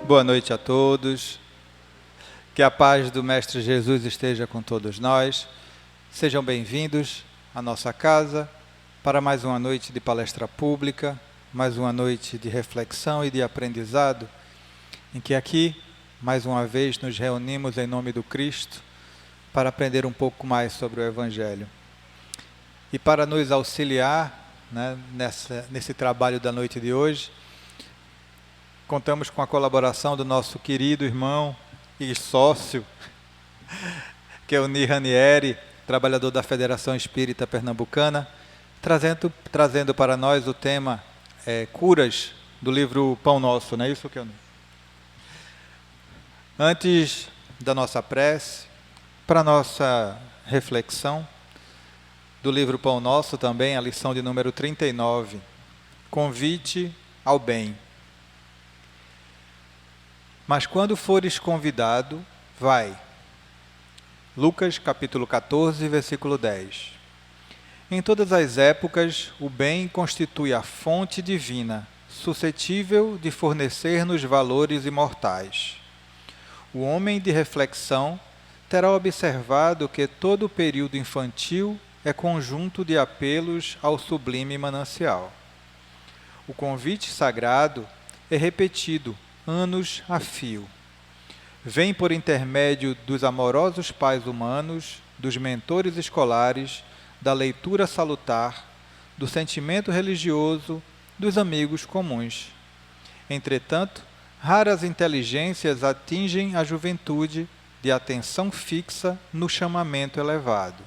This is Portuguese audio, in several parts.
Boa noite a todos. Que a paz do Mestre Jesus esteja com todos nós. Sejam bem-vindos à nossa casa para mais uma noite de palestra pública, mais uma noite de reflexão e de aprendizado, em que aqui, mais uma vez, nos reunimos em nome do Cristo para aprender um pouco mais sobre o Evangelho. E para nos auxiliar, nesse trabalho da noite de hoje, contamos com a colaboração do nosso querido irmão e sócio, que é o Ni Ranieri, trabalhador da Federação Espírita Pernambucana, trazendo para nós o tema curas do livro Pão Nosso, não é isso que eu... Antes da nossa prece, para a nossa reflexão, do livro Pão Nosso também, a lição de número 39, convite ao bem. Mas quando fores convidado, vai. Lucas capítulo 14, versículo 10. Em todas as épocas, o bem constitui a fonte divina, suscetível de fornecer-nos valores imortais. O homem de reflexão terá observado que todo o período infantil é conjunto de apelos ao sublime manancial. O convite sagrado é repetido anos a fio. Vem por intermédio dos amorosos pais humanos, dos mentores escolares, da leitura salutar, do sentimento religioso, dos amigos comuns. Entretanto, raras inteligências atingem a juventude de atenção fixa no chamamento elevado.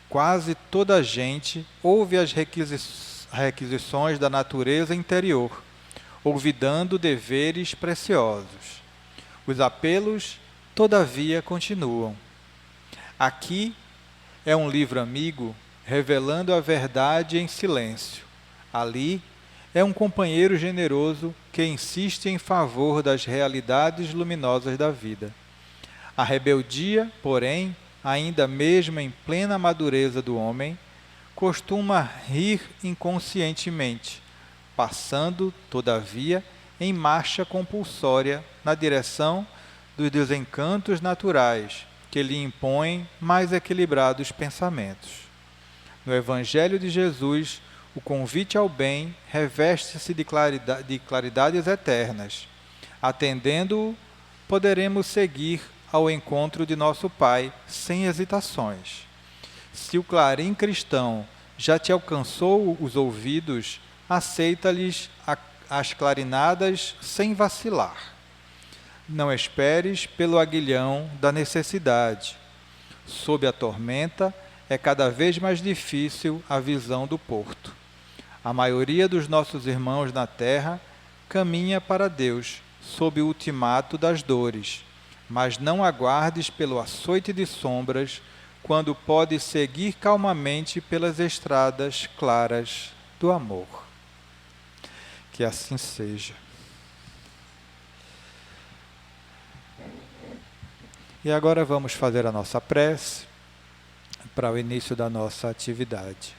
Quase toda a gente ouve as requisições da natureza interior, olvidando deveres preciosos. Os apelos, todavia, continuam. Aqui é um livro amigo revelando a verdade em silêncio. Ali é um companheiro generoso que insiste em favor das realidades luminosas da vida. A rebeldia, porém, ainda mesmo em plena madureza do homem, costuma rir inconscientemente, passando, todavia, em marcha compulsória na direção dos desencantos naturais que lhe impõem mais equilibrados pensamentos. No Evangelho de Jesus, o convite ao bem reveste-se de claridades eternas. Atendendo-o, poderemos seguir ao encontro de nosso Pai sem hesitações. Se o clarim cristão já te alcançou os ouvidos, aceita-lhes as clarinadas sem vacilar. Não esperes pelo aguilhão da necessidade. Sob a tormenta, é cada vez mais difícil a visão do porto. A maioria dos nossos irmãos na terra caminha para Deus sob o ultimato das dores, mas não aguardes pelo açoite de sombras, quando pode seguir calmamente pelas estradas claras do amor. Que assim seja. E agora vamos fazer a nossa prece para o início da nossa atividade.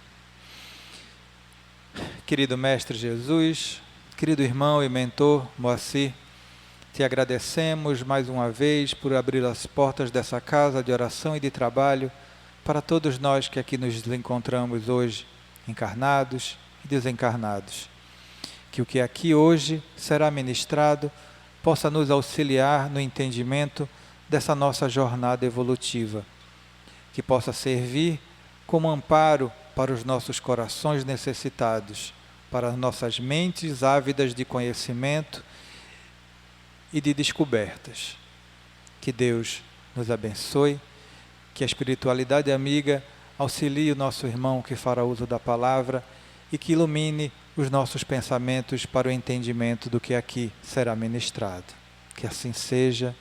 Querido Mestre Jesus, querido irmão e mentor Moacir, te agradecemos mais uma vez por abrir as portas dessa casa de oração e de trabalho para todos nós que aqui nos encontramos hoje, encarnados e desencarnados. Que o que aqui hoje será ministrado possa nos auxiliar no entendimento dessa nossa jornada evolutiva, que possa servir como amparo para os nossos corações necessitados, para as nossas mentes ávidas de conhecimento e de descobertas. Que Deus nos abençoe, que a espiritualidade amiga auxilie o nosso irmão que fará uso da palavra e que ilumine os nossos pensamentos para o entendimento do que aqui será ministrado. Que assim seja,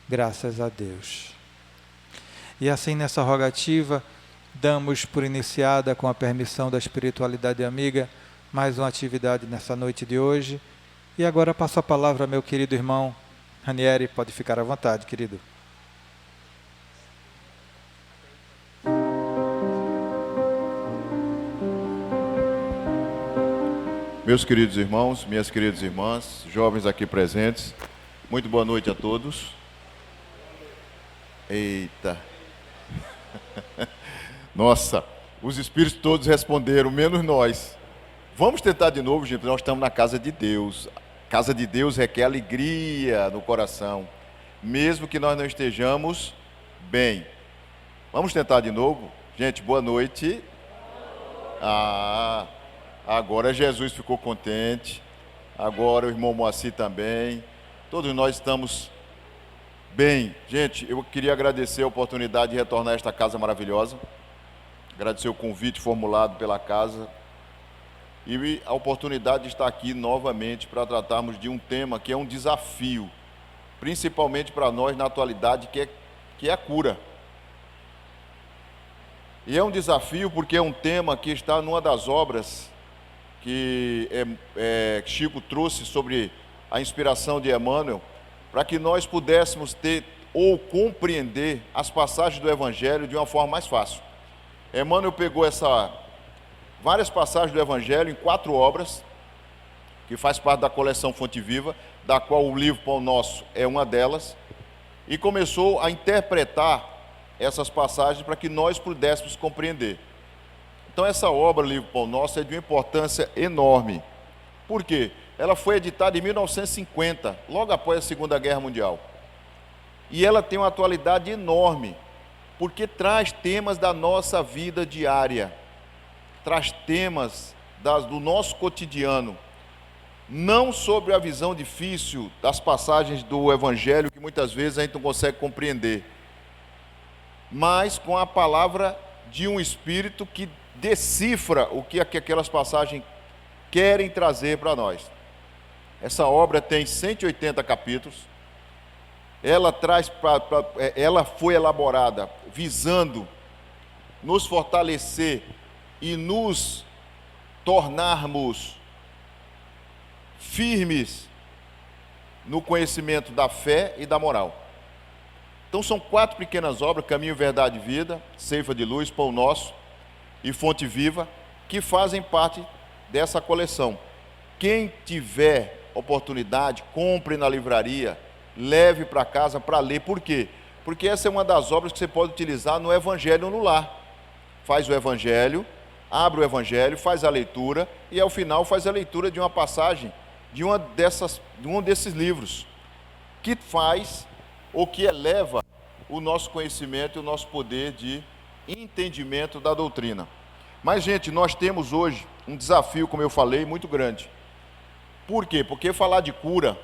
graças a Deus. E assim, nessa rogativa, damos por iniciada, com a permissão da espiritualidade amiga, mais uma atividade nessa noite de hoje. E agora passo a palavra ao meu querido irmão Ranieri. Pode ficar à vontade, querido. Meus queridos irmãos, minhas queridas irmãs, jovens aqui presentes, Muito boa noite a todos. Eita. Nossa, os espíritos todos responderam, menos nós. Vamos tentar de novo, gente. Nós estamos na casa de Deus. Casa de Deus requer alegria no coração, mesmo que nós não estejamos bem. Vamos tentar de novo? Gente, boa noite. Agora Jesus ficou contente. Agora o irmão Moacir também. Todos nós estamos bem. Gente, eu queria agradecer a oportunidade de retornar a esta casa maravilhosa. Agradecer o convite formulado pela casa. E a oportunidade de estar aqui novamente para tratarmos de um tema que é um desafio. Principalmente para nós na atualidade, que é a cura. E é um desafio porque é um tema que está numa das obras que Chico trouxe sobre a inspiração de Emmanuel, para que nós pudéssemos ter ou compreender as passagens do Evangelho de uma forma mais fácil. Emmanuel pegou várias passagens do Evangelho em 4 obras, que faz parte da coleção Fonte Viva, da qual o livro Pão Nosso é uma delas, e começou a interpretar essas passagens para que nós pudéssemos compreender. Então essa obra, Livro Pão Nosso, é de uma importância enorme. Por quê? Ela foi editada em 1950, logo após a Segunda Guerra Mundial. E ela tem uma atualidade enorme, porque traz temas da nossa vida diária, traz temas do nosso cotidiano, não sobre a visão difícil das passagens do Evangelho, que muitas vezes a gente não consegue compreender, mas com a palavra de um Espírito que decifra o que aquelas passagens querem trazer para nós. Essa obra tem 180 capítulos. Ela foi elaborada visando nos fortalecer e nos tornarmos firmes no conhecimento da fé e da moral. Então são 4 pequenas obras: Caminho, Verdade e Vida, Ceifa de Luz, Pão Nosso e Fonte Viva, que fazem parte dessa coleção. Quem tiver oportunidade, compre na livraria, leve para casa para ler. Por quê? Porque essa é uma das obras que você pode utilizar no Evangelho no lar. Faz o Evangelho, abre o Evangelho, faz a leitura e ao final faz a leitura de uma passagem de um desses livros, que faz ou que eleva o nosso conhecimento e o nosso poder de entendimento da doutrina. Mas, gente, nós temos hoje um desafio, como eu falei, muito grande. Por quê? Porque falar de cura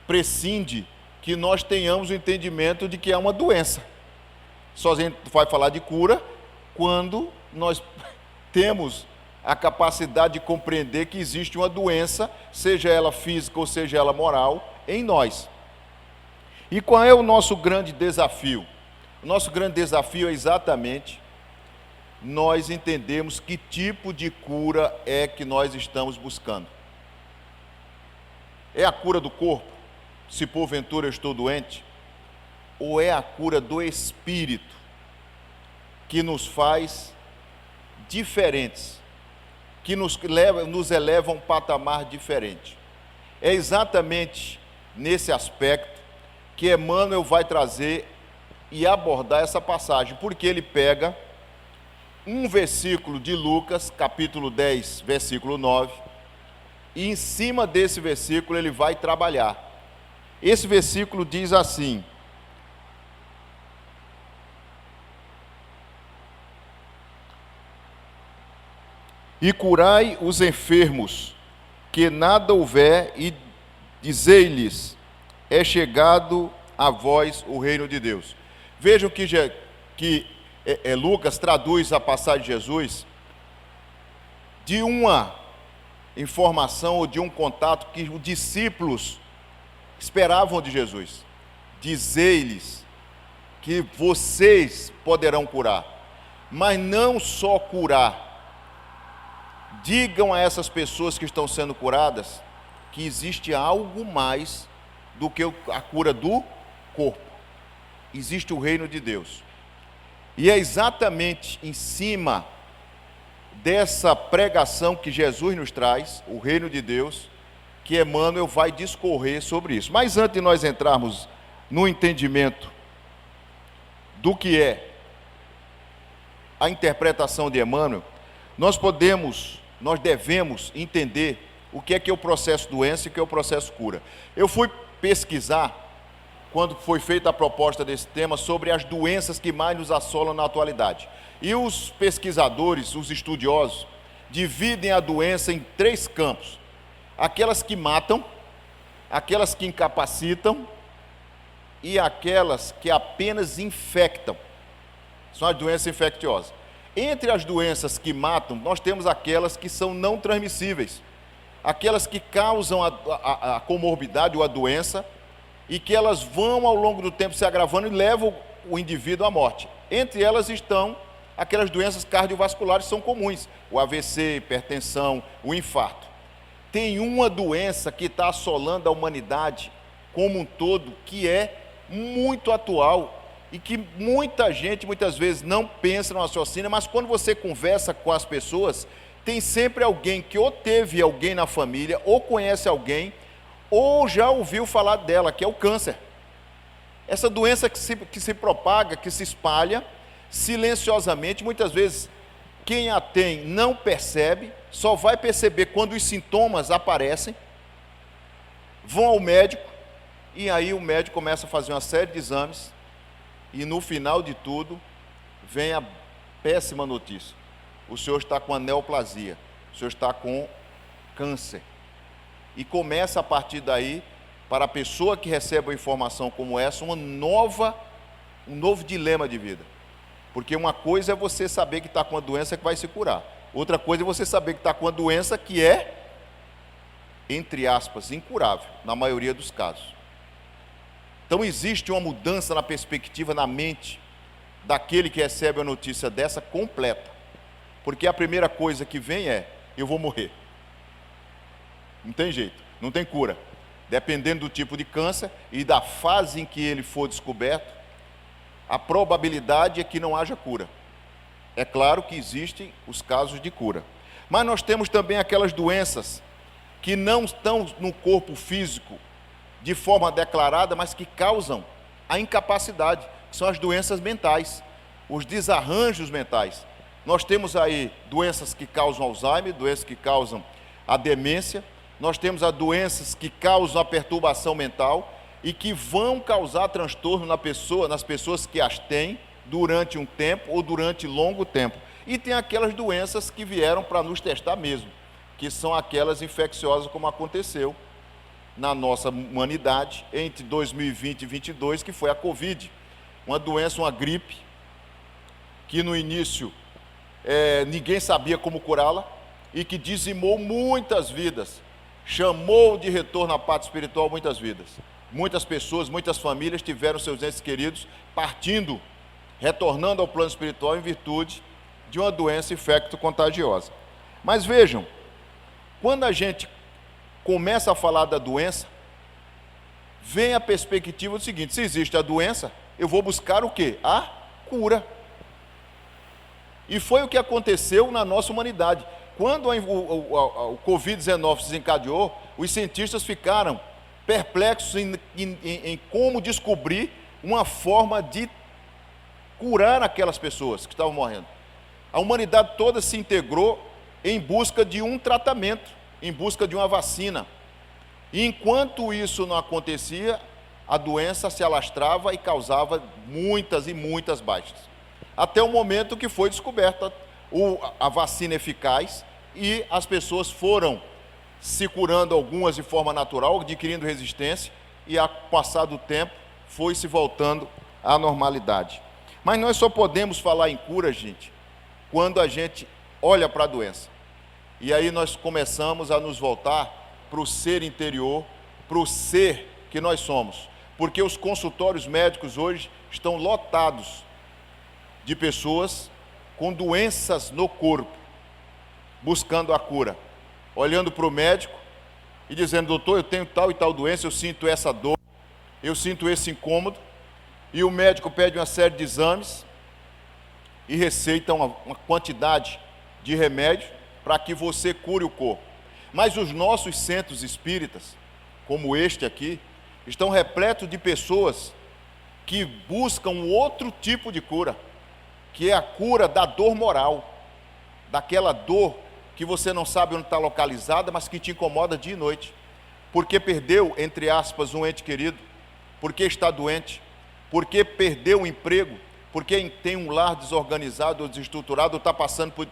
prescinde que nós tenhamos o entendimento de que é uma doença. Só a gente vai falar de cura quando nós temos a capacidade de compreender que existe uma doença, seja ela física ou seja ela moral, em nós. E qual é o nosso grande desafio? O nosso grande desafio é exatamente nós entendemos que tipo de cura é que nós estamos buscando. É a cura do corpo, se porventura eu estou doente? Ou é a cura do espírito, que nos faz diferentes, que nos eleva a um patamar diferente? É exatamente nesse aspecto que Emmanuel vai trazer e abordar essa passagem, porque ele pega um versículo de Lucas, capítulo 10, versículo 9, e em cima desse versículo ele vai trabalhar. Esse versículo diz assim: e curai os enfermos, que nada houver, e dizei-lhes, é chegado a vós o reino de Deus. Vejam que Lucas traduz a passagem de Jesus de uma informação ou de um contato que os discípulos esperavam de Jesus. Dizei-lhes que vocês poderão curar, mas não só curar. Digam a essas pessoas que estão sendo curadas que existe algo mais do que a cura do corpo. Existe o reino de Deus. E é exatamente em cima dessa pregação que Jesus nos traz, o reino de Deus, que Emmanuel vai discorrer sobre isso. Mas antes de nós entrarmos no entendimento do que é a interpretação de Emmanuel, nós devemos entender o que é o processo doença e o que é o processo cura. Eu fui pesquisar, quando foi feita a proposta desse tema, sobre as doenças que mais nos assolam na atualidade. E os pesquisadores, os estudiosos, dividem a doença em 3 campos: aquelas que matam, aquelas que incapacitam e aquelas que apenas infectam. São as doenças infecciosas. Entre as doenças que matam, nós temos aquelas que são não transmissíveis, aquelas que causam a comorbidade ou a doença e que elas vão ao longo do tempo se agravando e levam o indivíduo à morte. Entre elas estão aquelas doenças cardiovasculares que são comuns: o AVC, hipertensão, o infarto. Tem uma doença que está assolando a humanidade como um todo, que é muito atual e que muita gente, muitas vezes, não pensa no raciocínio, mas quando você conversa com as pessoas, tem sempre alguém que ou teve alguém na família, ou conhece alguém, ou já ouviu falar dela, que é o câncer. Essa doença que se propaga, que se espalha silenciosamente, muitas vezes quem a tem não percebe, só vai perceber quando os sintomas aparecem, vão ao médico, e aí o médico começa a fazer uma série de exames, e no final de tudo, vem a péssima notícia: o senhor está com a neoplasia, o senhor está com câncer. E começa a partir daí, para a pessoa que recebe uma informação como essa, um novo dilema de vida. Porque uma coisa é você saber que está com uma doença que vai se curar, outra coisa é você saber que está com uma doença que é, entre aspas, incurável, na maioria dos casos. Então existe uma mudança na perspectiva, na mente daquele que recebe a notícia dessa completa. Porque a primeira coisa que vem é: eu vou morrer. Não tem jeito, não tem cura. Dependendo do tipo de câncer e da fase em que ele for descoberto, a probabilidade é que não haja cura. É claro que existem os casos de cura. Mas nós temos também aquelas doenças que não estão no corpo físico de forma declarada, mas que causam a incapacidade, que são as doenças mentais, os desarranjos mentais. Nós temos aí doenças que causam Alzheimer, doenças que causam a demência, nós temos as doenças que causam a perturbação mental e que vão causar transtorno nas pessoas que as têm durante um tempo ou durante longo tempo. E tem aquelas doenças que vieram para nos testar mesmo, que são aquelas infecciosas, como aconteceu na nossa humanidade entre 2020 e 2022, que foi a Covid, uma doença, uma gripe, que no início ninguém sabia como curá-la e que dizimou muitas vidas, chamou de retorno à pátria espiritual muitas vidas. Muitas pessoas, muitas famílias tiveram seus entes queridos partindo, retornando ao plano espiritual em virtude de uma doença infecto-contagiosa. Mas vejam, quando a gente começa a falar da doença, vem a perspectiva do seguinte: se existe a doença, eu vou buscar o quê? A cura. E foi o que aconteceu na nossa humanidade. Quando o Covid-19 se desencadeou, os cientistas ficaram perplexos em como descobrir uma forma de curar aquelas pessoas que estavam morrendo. A humanidade toda se integrou em busca de um tratamento, em busca de uma vacina. E enquanto isso não acontecia, a doença se alastrava e causava muitas e muitas baixas. Até o momento que foi descoberta a vacina eficaz e as pessoas foram se curando, algumas de forma natural, adquirindo resistência, e ao passar do tempo foi se voltando à normalidade. Mas nós só podemos falar em cura, gente, quando a gente olha para a doença. E aí nós começamos a nos voltar para o ser interior, para o ser que nós somos. Porque os consultórios médicos hoje estão lotados de pessoas com doenças no corpo, buscando a cura, olhando para o médico e dizendo: doutor, eu tenho tal e tal doença, eu sinto essa dor, eu sinto esse incômodo, e o médico pede uma série de exames e receita uma quantidade de remédio para que você cure o corpo. Mas os nossos centros espíritas, como este aqui, estão repletos de pessoas que buscam outro tipo de cura, que é a cura da dor moral, daquela dor que você não sabe onde está localizada, mas que te incomoda dia e noite, porque perdeu, entre aspas, um ente querido, porque está doente, porque perdeu o emprego, porque tem um lar desorganizado ou desestruturado, ou está passando por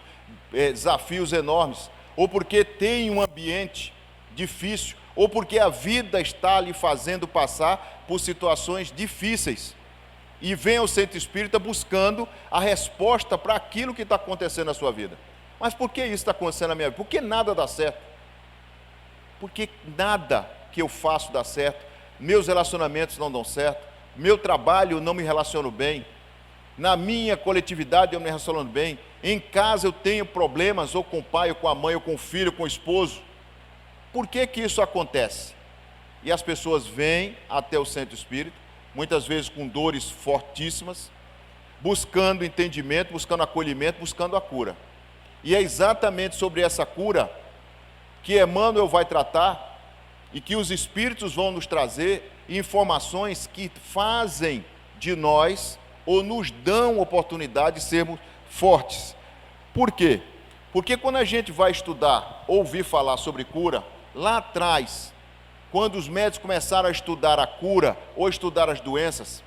desafios enormes, ou porque tem um ambiente difícil, ou porque a vida está lhe fazendo passar por situações difíceis, e vem ao centro espírita buscando a resposta para aquilo que está acontecendo na sua vida. Mas por que isso está acontecendo na minha vida? Por que nada dá certo? Porque nada que eu faço dá certo, meus relacionamentos não dão certo, meu trabalho eu não me relaciono bem, na minha coletividade eu me relaciono bem, em casa eu tenho problemas, ou com o pai, ou com a mãe, ou com o filho, ou com o esposo. Por que que isso acontece? E as pessoas vêm até o centro espírita, muitas vezes com dores fortíssimas, buscando entendimento, buscando acolhimento, buscando a cura. E é exatamente sobre essa cura que Emmanuel vai tratar e que os espíritos vão nos trazer informações que fazem de nós ou nos dão oportunidade de sermos fortes. Por quê? Porque quando a gente vai estudar, ouvir falar sobre cura, lá atrás, quando os médicos começaram a estudar a cura ou estudar as doenças,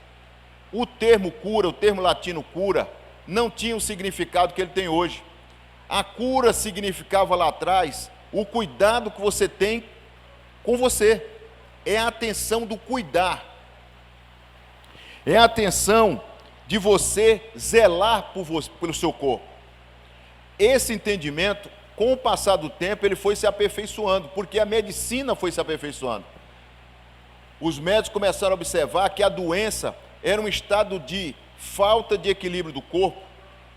o termo cura, o termo latino cura, não tinha o significado que ele tem hoje. A cura significava lá atrás o cuidado que você tem com você. É a atenção do cuidar. É a atenção de você zelar pelo seu corpo. Esse entendimento, com o passar do tempo, ele foi se aperfeiçoando, porque a medicina foi se aperfeiçoando. Os médicos começaram a observar que a doença era um estado de falta de equilíbrio do corpo,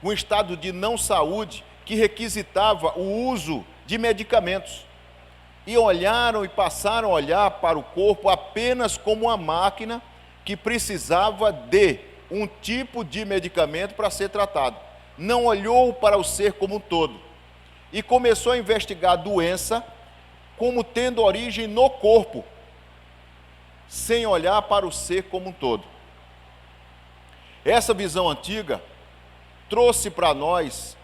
um estado de não saúde, que requisitava o uso de medicamentos. E olharam e passaram a olhar para o corpo apenas como uma máquina que precisava de um tipo de medicamento para ser tratado. Não olhou para o ser como um todo. E começou a investigar a doença como tendo origem no corpo, sem olhar para o ser como um todo. Essa visão antiga trouxe para nós,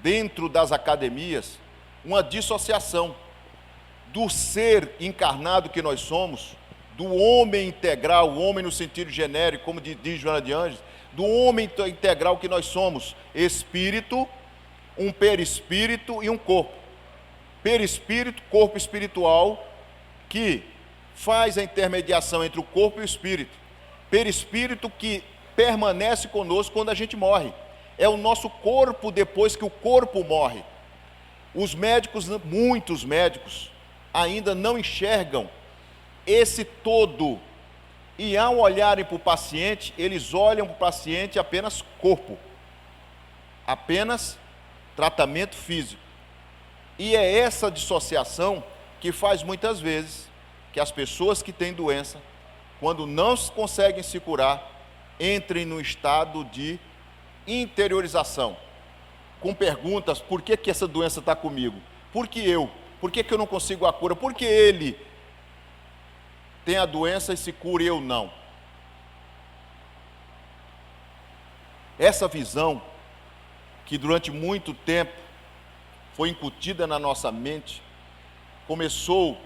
dentro das academias, uma dissociação do ser encarnado que nós somos, do homem integral, o homem no sentido genérico, como diz Joana de Ângeles, do homem integral que nós somos, espírito, um perispírito e um corpo. Perispírito, corpo espiritual, que faz a intermediação entre o corpo e o espírito. Perispírito que permanece conosco quando a gente morre. É o nosso corpo depois que o corpo morre. Os médicos, muitos médicos, ainda não enxergam esse todo. E ao olharem para o paciente, eles olham para o paciente apenas corpo. Apenas tratamento físico. E é essa dissociação que faz muitas vezes que as pessoas que têm doença, quando não conseguem se curar, entrem no estado de interiorização, com perguntas: por que que essa doença está comigo? Por que eu? Por que que eu não consigo a cura? Por que ele tem a doença e se cura e eu não? Essa visão, que durante muito tempo foi incutida na nossa mente, começou,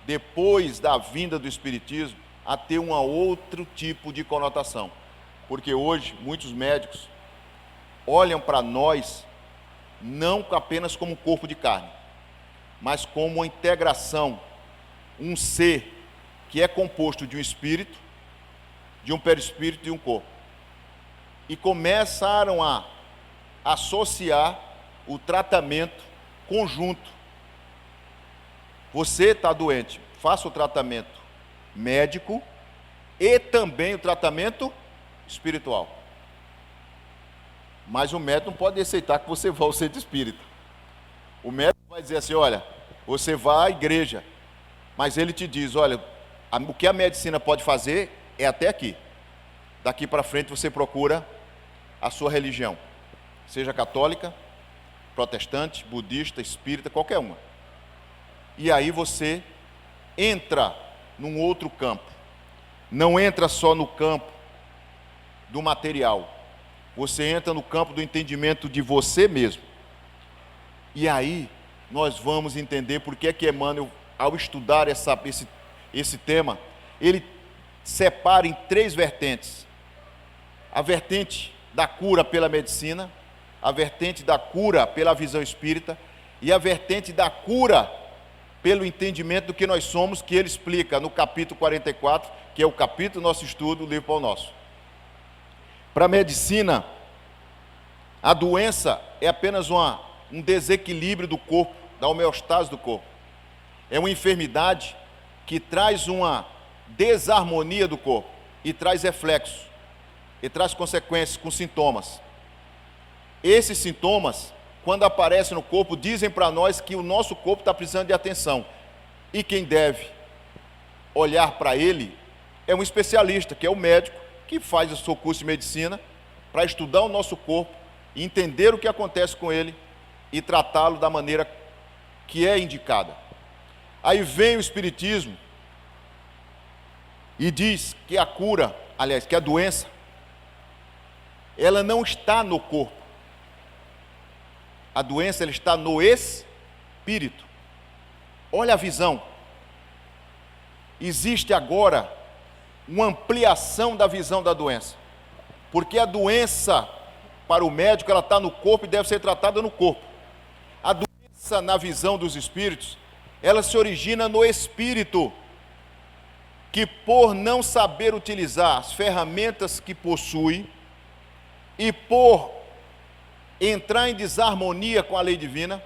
depois da vinda do Espiritismo, a ter um outro tipo de conotação. Porque hoje, muitos médicos olham para nós não apenas como corpo de carne, mas como uma integração, um ser que é composto de um espírito, de um perispírito e de um corpo. E começaram a associar o tratamento conjunto. Você está doente, faça o tratamento médico e também o tratamento espiritual. Mas o médico não pode aceitar que você vá ao centro espírita. O médico vai dizer assim: olha, você vai à igreja, mas ele te diz: olha, o que a medicina pode fazer é até aqui. Daqui para frente você procura a sua religião, seja católica, protestante, budista, espírita, qualquer uma. e aí você entra num outro campo. Não entra só no campo do material, você entra no campo do entendimento de você mesmo. E aí nós vamos entender por que Emmanuel, ao estudar esse tema, ele separa em 3 vertentes: a vertente da cura pela medicina, a vertente da cura pela visão espírita e a vertente da cura pelo entendimento do que nós somos, que ele explica no capítulo 44, que é o capítulo do nosso estudo, o livro Pão Nosso. Para a medicina, a doença é apenas um desequilíbrio do corpo, da homeostase do corpo. É uma enfermidade que traz uma desarmonia do corpo e traz reflexos, e traz consequências com sintomas. Esses sintomas, quando aparecem no corpo, dizem para nós que o nosso corpo está precisando de atenção. E quem deve olhar para ele é um especialista, que é o médico, que faz o seu curso de medicina, para estudar o nosso corpo, entender o que acontece com ele e tratá-lo da maneira que é indicada. Aí vem o Espiritismo e diz que a cura, aliás, que a doença, ela não está no corpo. A doença, ela está no espírito. Olha a visão. Existe agora uma ampliação da visão da doença. Porque a doença, para o médico, ela está no corpo e deve ser tratada no corpo. A doença, na visão dos espíritos, ela se origina no espírito, que por não saber utilizar as ferramentas que possui e por entrar em desarmonia com a lei divina,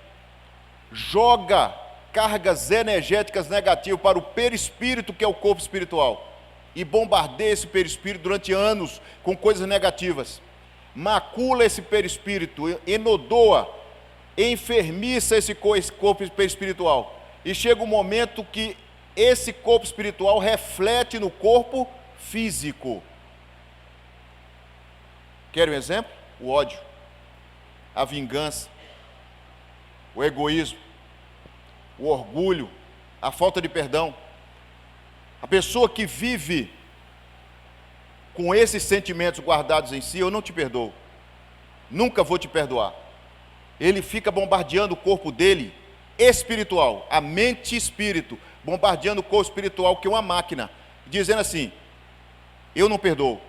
joga cargas energéticas negativas para o perispírito, que é o corpo espiritual, e bombardeia esse perispírito durante anos com coisas negativas, macula esse perispírito, enodoa, enfermiça esse corpo perispiritual, e chega um momento que esse corpo espiritual reflete no corpo físico. Quer um exemplo? O ódio, a vingança, o egoísmo, o orgulho, a falta de perdão. A pessoa que vive com esses sentimentos guardados em si: eu não te perdoo, nunca vou te perdoar. Ele fica bombardeando o corpo dele espiritual, a mente e espírito, bombardeando o corpo espiritual, que é uma máquina, dizendo assim: eu não perdoo,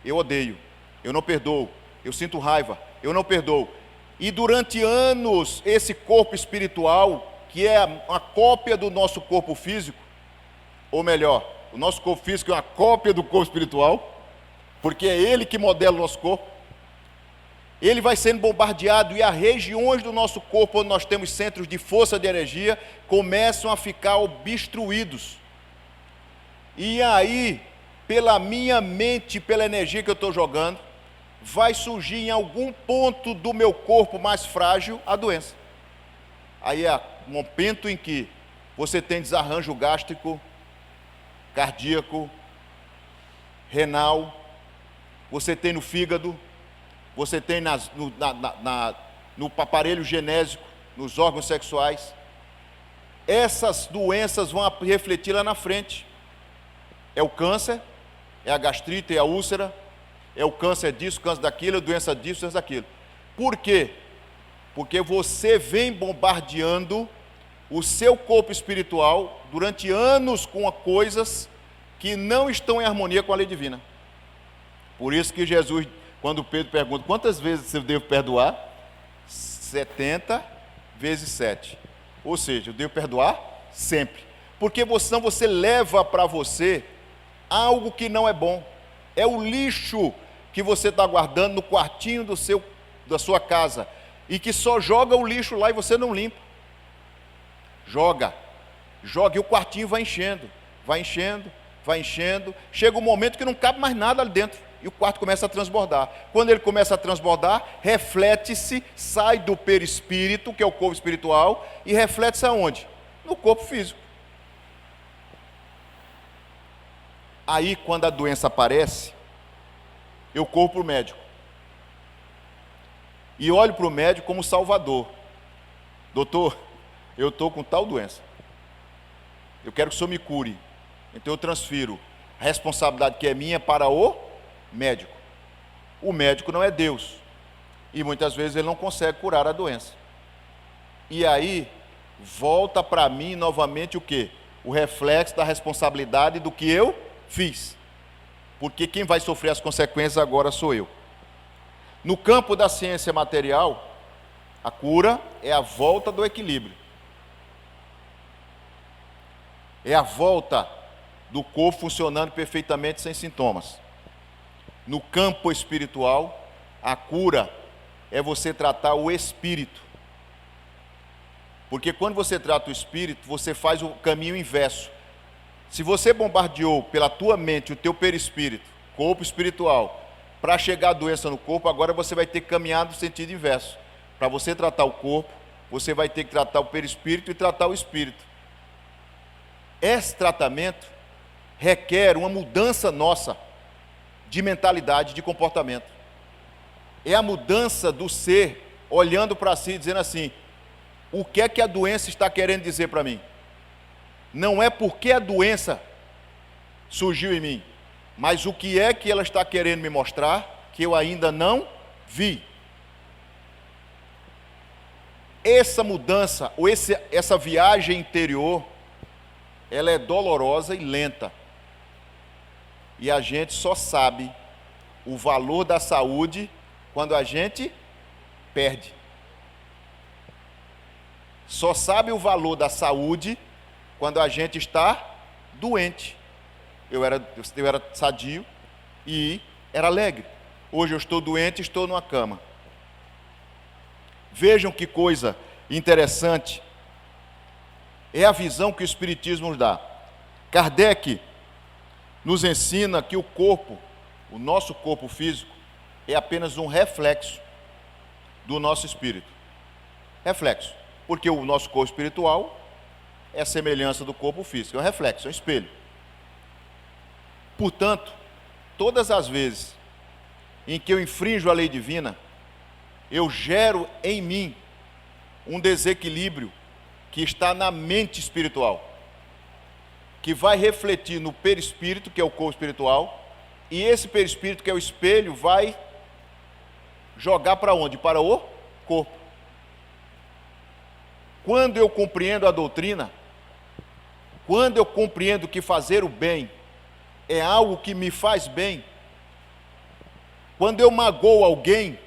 eu odeio, eu não perdoo, eu sinto raiva, eu não perdoo. E durante anos, esse corpo espiritual, que é uma cópia do nosso corpo físico, ou melhor, o nosso corpo físico é uma cópia do corpo espiritual, porque é ele que modela o nosso corpo, ele vai sendo bombardeado, e as regiões do nosso corpo, onde nós temos centros de força de energia, começam a ficar obstruídos. E aí, pela minha mente, pela energia que eu estou jogando, vai surgir em algum ponto do meu corpo mais frágil a doença. Aí é um momento em que você tem desarranjo gástrico, cardíaco, renal, você tem no fígado, você tem no aparelho genésico, nos órgãos sexuais. Essas doenças vão refletir lá na frente. É o câncer, é a gastrite, é a úlcera, é o câncer disso, câncer daquilo, doença disso, doença daquilo. Por quê? Porque você vem bombardeando o seu corpo espiritual durante anos com coisas que não estão em harmonia com a lei divina. Por isso que Jesus, quando Pedro pergunta: quantas vezes eu devo perdoar? 70 vezes 7. Ou seja, eu devo perdoar sempre. Porque senão você leva para você algo que não é bom. É o lixo que você está guardando no quartinho da sua casa, e que só joga o lixo lá e você não limpa. Joga, e o quartinho vai enchendo, vai enchendo, vai enchendo. Chega um momento que não cabe mais nada ali dentro, e o quarto começa a transbordar. Quando ele começa a transbordar, reflete-se, sai do perispírito, que é o corpo espiritual, e reflete-se aonde? No corpo físico. Aí, quando a doença aparece, eu corro para o médico e olho para o médico como salvador. Doutor, eu estou com tal doença, eu quero que o senhor me cure. Então eu transfiro a responsabilidade que é minha para o médico. O médico não é Deus. E muitas vezes ele não consegue curar a doença. E aí, volta para mim novamente o quê? O reflexo da responsabilidade do que eu fiz. Porque quem vai sofrer as consequências agora sou eu. No campo da ciência material, a cura é a volta do equilíbrio. É a volta do corpo funcionando perfeitamente sem sintomas. No campo espiritual, a cura é você tratar o espírito. Porque quando você trata o espírito, você faz o caminho inverso. Se você bombardeou pela tua mente o teu perispírito, corpo espiritual, para chegar a doença no corpo, agora você vai ter que caminhar no sentido inverso. Para você tratar o corpo, você vai ter que tratar o perispírito e tratar o espírito. Esse tratamento requer uma mudança nossa de mentalidade, de comportamento. É a mudança do ser olhando para si, dizendo assim: o que é que a doença está querendo dizer para mim? Não é porque a doença surgiu em mim, mas o que é que ela está querendo me mostrar que eu ainda não vi. Essa mudança, ou essa viagem interior, ela é dolorosa e lenta. E a gente só sabe o valor da saúde quando a gente perde. Só sabe o valor da saúde quando a gente está doente. Eu era sadio e era alegre. Hoje eu estou doente e estou numa cama. Vejam que coisa interessante. É a visão que o Espiritismo nos dá. Kardec nos ensina que o corpo, o nosso corpo físico, é apenas um reflexo do nosso espírito. Reflexo. Porque o nosso corpo espiritual é a semelhança do corpo físico, é um reflexo, é um espelho. Portanto, todas as vezes em que eu infrinjo a lei divina, eu gero em mim um desequilíbrio que está na mente espiritual, que vai refletir no perispírito, que é o corpo espiritual, e esse perispírito, que é o espelho, vai jogar para onde? Para o corpo. Quando eu compreendo a doutrina, quando eu compreendo que fazer o bem é algo que me faz bem, quando eu magoo alguém,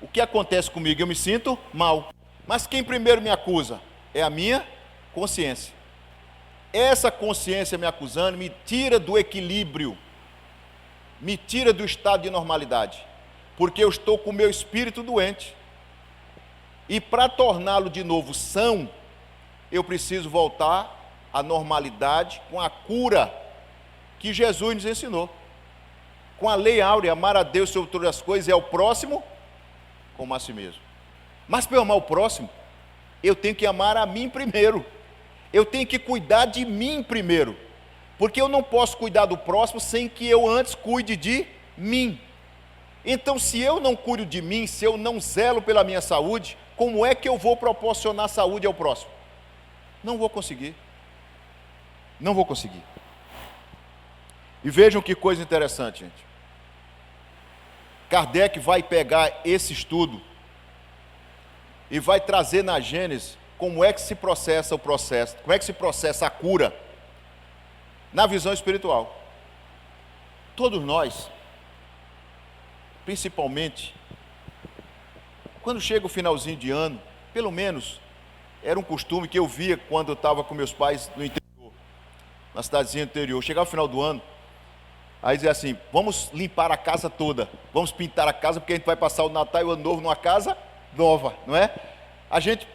o que acontece comigo? Eu me sinto mal. Mas quem primeiro me acusa? É a minha consciência. Essa consciência me acusando me tira do equilíbrio, me tira do estado de normalidade, porque eu estou com o meu espírito doente. E para torná-lo de novo são, eu preciso voltar à normalidade com a cura que Jesus nos ensinou. Com a lei áurea, amar a Deus sobre todas as coisas e ao próximo como a si mesmo. Mas para eu amar o próximo, eu tenho que amar a mim primeiro. Eu tenho que cuidar de mim primeiro. Porque eu não posso cuidar do próximo sem que eu antes cuide de mim. Então, se eu não cuido de mim, se eu não zelo pela minha saúde, como é que eu vou proporcionar saúde ao próximo? Não vou conseguir. Não vou conseguir. E vejam que coisa interessante, gente. Kardec vai pegar esse estudo e vai trazer na Gênesis como é que se processa o processo, como é que se processa a cura na visão espiritual. Todos nós, principalmente, quando chega o finalzinho de ano, pelo menos, era um costume que eu via quando eu estava com meus pais no interior, na cidadezinha interior. Chegava o final do ano, aí dizia assim: vamos limpar a casa toda, vamos pintar a casa, porque a gente vai passar o Natal e o Ano Novo numa casa nova, não é? A gente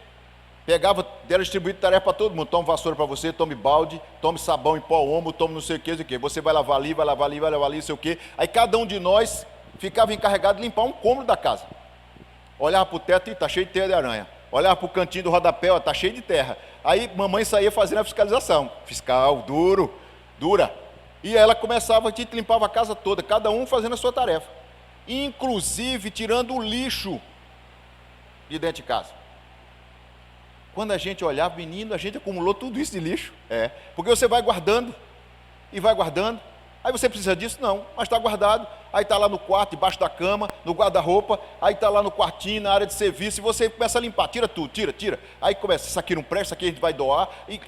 pegava, era distribuído tarefa para todo mundo: tome vassoura para você, tome balde, tome sabão em pó omo, tome não sei o que, você vai lavar ali, vai lavar ali, vai lavar ali, não sei o que. Aí cada um de nós ficava encarregado de limpar um cômodo da casa. Olhava para o teto e está cheio de teia de aranha. Olhava para o cantinho do rodapé, está cheio de terra. Aí mamãe saía fazendo a fiscalização. Fiscal, dura. E ela começava, a gente limpava a casa toda, cada um fazendo a sua tarefa. Inclusive tirando o lixo de dentro de casa. Quando a gente olhava, menino, a gente acumulou tudo isso de lixo. Porque você vai guardando, e vai guardando. Aí você precisa disso? Não, mas está guardado. Aí está lá no quarto, debaixo da cama, no guarda-roupa. Aí está lá no quartinho, na área de serviço. E você começa a limpar, tira tudo, tira. Aí começa, isso aqui não presta, isso aqui a gente vai doar. E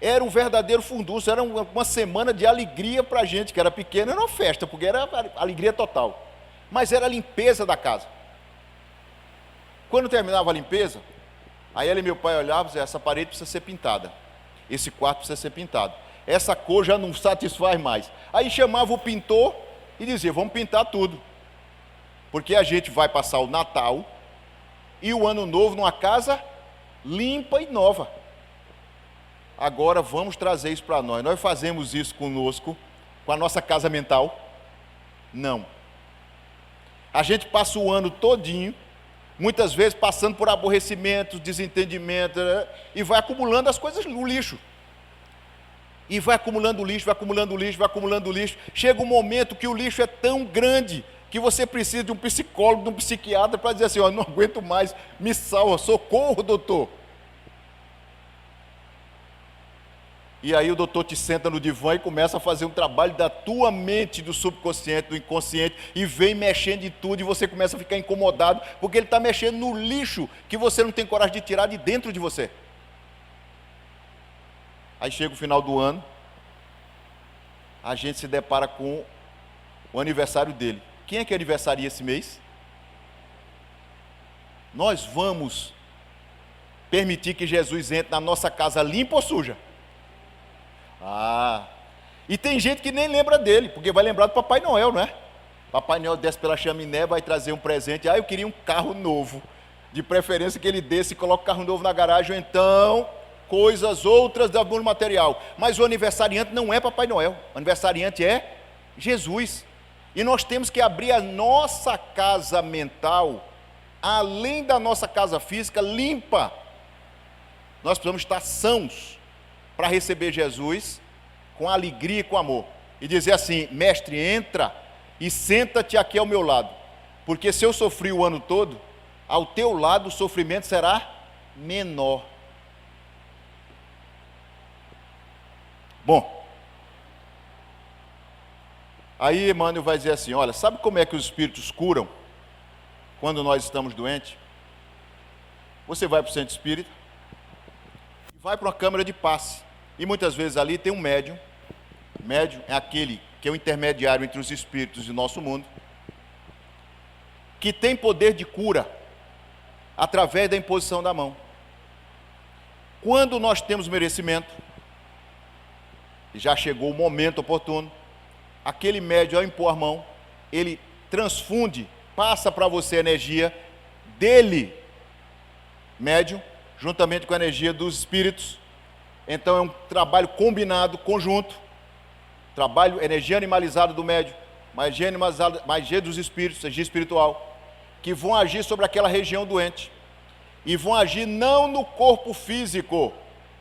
era um verdadeiro fundúcio, era uma semana de alegria para a gente, que era pequena, era uma festa, porque era alegria total. Mas era a limpeza da casa. Quando terminava a limpeza, aí ela e meu pai olhavam e diziam, essa parede precisa ser pintada. Esse quarto precisa ser pintado. Essa cor já não satisfaz mais. Aí chamava o pintor e dizia, vamos pintar tudo. Porque a gente vai passar o Natal e o Ano Novo numa casa limpa e nova. Agora vamos trazer isso para nós. Nós fazemos isso conosco, com a nossa casa mental? Não. A gente passa o ano todinho, muitas vezes passando por aborrecimentos, desentendimentos, e vai acumulando as coisas no lixo. E vai acumulando lixo, vai acumulando lixo, vai acumulando lixo. Chega um momento que o lixo é tão grande que você precisa de um psicólogo, de um psiquiatra para dizer assim, ó, não aguento mais, me salva, socorro, doutor. E aí o doutor te senta no divã e começa a fazer um trabalho da tua mente, do subconsciente, do inconsciente, e vem mexendo em tudo, e você começa a ficar incomodado, porque ele está mexendo no lixo que você não tem coragem de tirar de dentro de você. Aí chega o final do ano, a gente se depara com o aniversário dele. Quem é que aniversaria esse mês? Nós vamos permitir que Jesus entre na nossa casa limpa ou suja? E tem gente que nem lembra dele, porque vai lembrar do Papai Noel, não é? Papai Noel desce pela chaminé, vai trazer um presente. Eu queria um carro novo, de preferência que ele desça e coloque o carro novo na garagem, ou então coisas outras do mundo material. Mas o aniversariante não é Papai Noel, o aniversariante é Jesus. E nós temos que abrir a nossa casa mental, além da nossa casa física, limpa. Nós precisamos estar sãos para receber Jesus com alegria e com amor. E dizer assim, mestre, entra e senta-te aqui ao meu lado. Porque se eu sofri o ano todo, ao teu lado o sofrimento será menor. Bom, aí Emmanuel vai dizer assim, olha, sabe como é que os espíritos curam quando nós estamos doentes? Você vai para o centro espírita, vai para uma câmara de passe, e muitas vezes ali tem um médium. Médium é aquele que é o intermediário entre os espíritos e nosso mundo, que tem poder de cura através da imposição da mão. Quando nós temos merecimento, e já chegou o momento oportuno, aquele médium, ao impor a mão, ele transfunde, passa para você a energia dele, médium, juntamente com a energia dos espíritos. Então é um trabalho combinado, conjunto, trabalho, energia animalizada do médium, magia animalizada, magia dos espíritos, energia espiritual, que vão agir sobre aquela região doente, e vão agir não no corpo físico,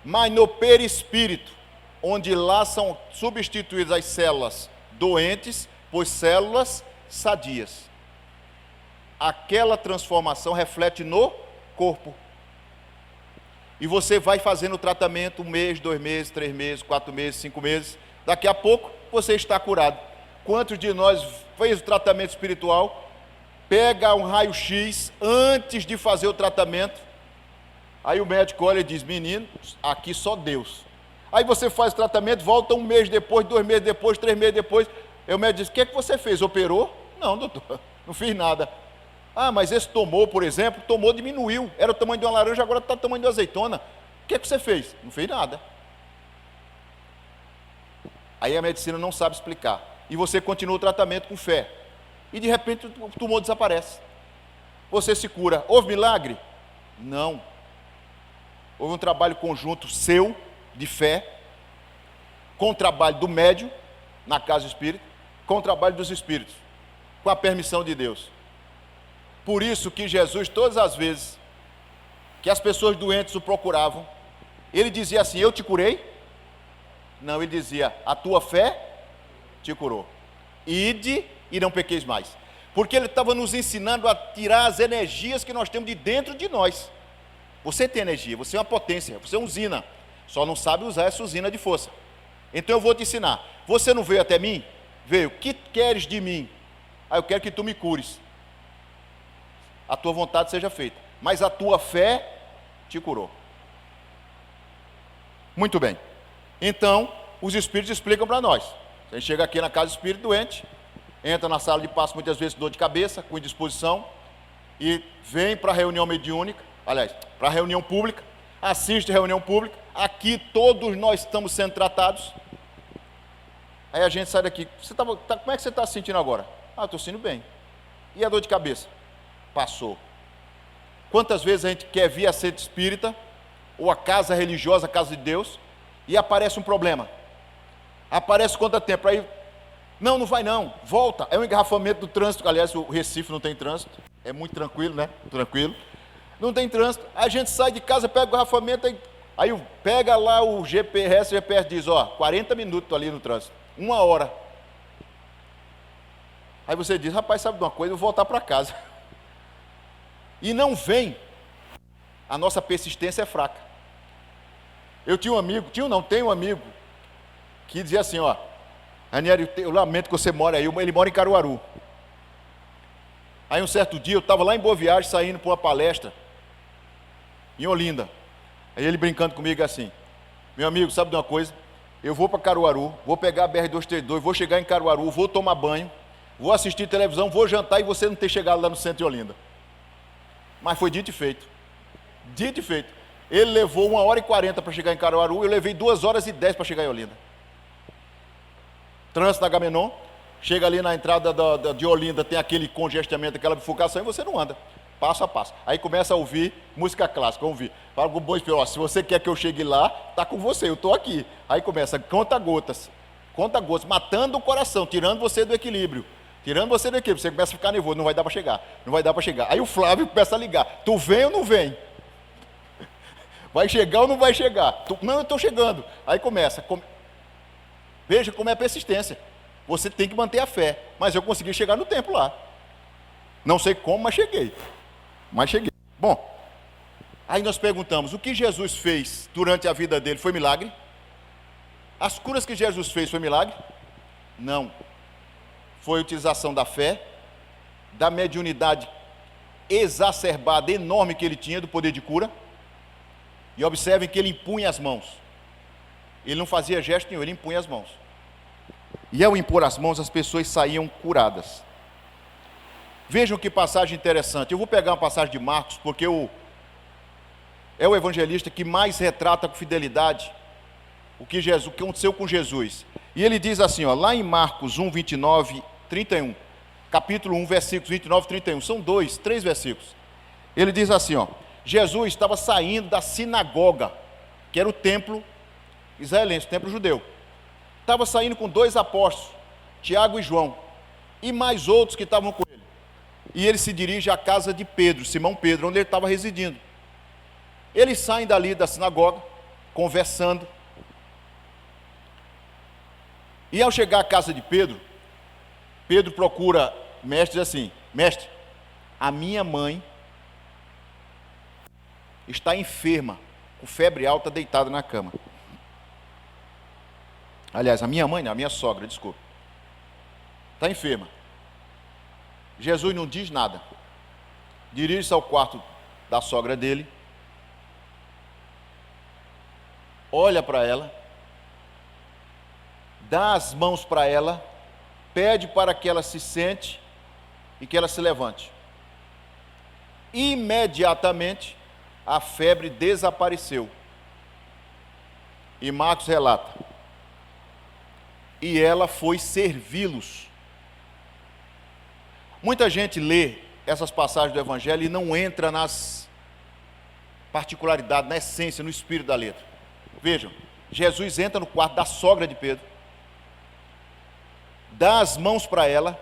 mas no perispírito, onde lá são substituídas as células doentes por células sadias. Aquela transformação reflete no corpo. E você vai fazendo o tratamento 1 mês, 2 meses, 3 meses, 4 meses, 5 meses. Daqui a pouco você está curado. Quantos de nós fez o tratamento espiritual, pega um raio-x antes de fazer o tratamento, aí o médico olha e diz, menino, aqui só Deus. Aí você faz o tratamento, volta 1 mês depois, 2 meses depois, 3 meses depois, aí o médico diz, o que é que você fez? Operou? Não, doutor, não fiz nada. Mas esse tumor, por exemplo, diminuiu, era o tamanho de uma laranja, agora está o tamanho de uma azeitona. O que é que você fez? Não fez nada. Aí a medicina não sabe explicar. E você continua o tratamento com fé. E de repente o tumor desaparece. Você se cura. Houve milagre? Não. Houve um trabalho conjunto seu, de fé, com o trabalho do médium, na casa espírita, com o trabalho dos espíritos, com a permissão de Deus. Por isso que Jesus, todas as vezes que as pessoas doentes o procuravam, ele dizia assim, eu te curei? Não, ele dizia, a tua fé te curou. Ide e não pequeis mais. Porque ele estava nos ensinando a tirar as energias que nós temos de dentro de nós. Você tem energia, você é uma potência, você é uma usina. Só não sabe usar essa usina de força. Então eu vou te ensinar. Você não veio até mim? Veio. O que queres de mim? Ah, eu quero que tu me cures. A tua vontade seja feita. Mas a tua fé te curou. Muito bem. Então, os espíritos explicam para nós. A gente chega aqui na casa do espírito doente, entra na sala de passe muitas vezes com dor de cabeça, com indisposição, e vem para a reunião mediúnica, aliás, para a reunião pública, assiste a reunião pública, aqui todos nós estamos sendo tratados. Aí a gente sai daqui, como é que você está se sentindo agora? Ah, estou sentindo bem. E a dor de cabeça? Passou. Quantas vezes a gente quer vir a centro espírita, ou a casa religiosa, a casa de Deus, e aparece um problema. Aparece quanto tempo? Aí, não vai não, volta. É um engarrafamento do trânsito, aliás, o Recife não tem trânsito, é muito tranquilo, né? Tranquilo. Não tem trânsito, a gente sai de casa, pega o engarrafamento, aí pega lá o GPS diz, 40 minutos ali no trânsito, 1 hora. Aí você diz, rapaz, sabe de uma coisa, eu vou voltar para casa. E não vem, a nossa persistência é fraca. Eu tinha um amigo, tenho um amigo, que dizia assim, Ranieri, eu lamento que você mora aí, ele mora em Caruaru. Aí um certo dia, eu estava lá em Boa Viagem, saindo para uma palestra, em Olinda. Aí ele brincando comigo assim, meu amigo, sabe de uma coisa? Eu vou para Caruaru, vou pegar a BR-232, vou chegar em Caruaru, vou tomar banho, vou assistir televisão, vou jantar e você não ter chegado lá no centro de Olinda. Mas foi dito e feito. Dito e feito. Ele levou 1h40 para chegar em Caruaru, eu levei 2h10 para chegar em Olinda. Trânsito da Agamenon, chega ali na entrada de Olinda, tem aquele congestionamento, aquela bifurcação, e você não anda, passo a passo. Aí começa a ouvir música clássica, vamos ouvir. Fala com o bom espírito, se você quer que eu chegue lá, está com você, eu estou aqui. Aí começa, conta gotas, matando o coração, tirando você do equilíbrio. Você começa a ficar nervoso, não vai dar para chegar. Aí o Flávio começa a ligar, tu vem ou não vem? Vai chegar ou não vai chegar? Não, eu estou chegando. Aí começa. Veja como é a persistência. Você tem que manter a fé. Mas eu consegui chegar no tempo lá. Não sei como, mas cheguei. Bom, aí nós perguntamos, o que Jesus fez durante a vida dele foi milagre? As curas que Jesus fez foi milagre? Não. Foi utilização da fé, da mediunidade exacerbada, enorme que ele tinha, do poder de cura. E observem que ele impunha as mãos. Ele não fazia gesto nenhum, ele impunha as mãos. E ao impor as mãos, as pessoas saíam curadas. Vejam que passagem interessante. Eu vou pegar uma passagem de Marcos, porque é o evangelista que mais retrata com fidelidade o que aconteceu com Jesus. E ele diz assim, lá em Marcos 1, 29, 31, capítulo 1, versículos 29 e 31, são 3 versículos. Ele diz assim, Jesus estava saindo da sinagoga, que era o templo israelense, o templo judeu. Estava saindo com 2 apóstolos, Tiago e João, e mais outros que estavam com ele. E ele se dirige à casa de Pedro, Simão Pedro, onde ele estava residindo. Eles saem dali da sinagoga, conversando. E ao chegar à casa de Pedro, Pedro procura o mestre e diz assim, mestre, a minha mãe está enferma, com febre alta, deitada na cama. Aliás, a minha mãe, não, a minha sogra, desculpa. Está enferma. Jesus não diz nada. Dirige-se ao quarto da sogra dele. Olha para ela. Dá as mãos para ela. Pede para que ela se sente e que ela se levante. Imediatamente, a febre desapareceu. E Marcos relata. E ela foi servi-los. Muita gente lê essas passagens do Evangelho e não entra nas particularidades, na essência, no espírito da letra. Vejam, Jesus entra no quarto da sogra de Pedro, dá as mãos para ela,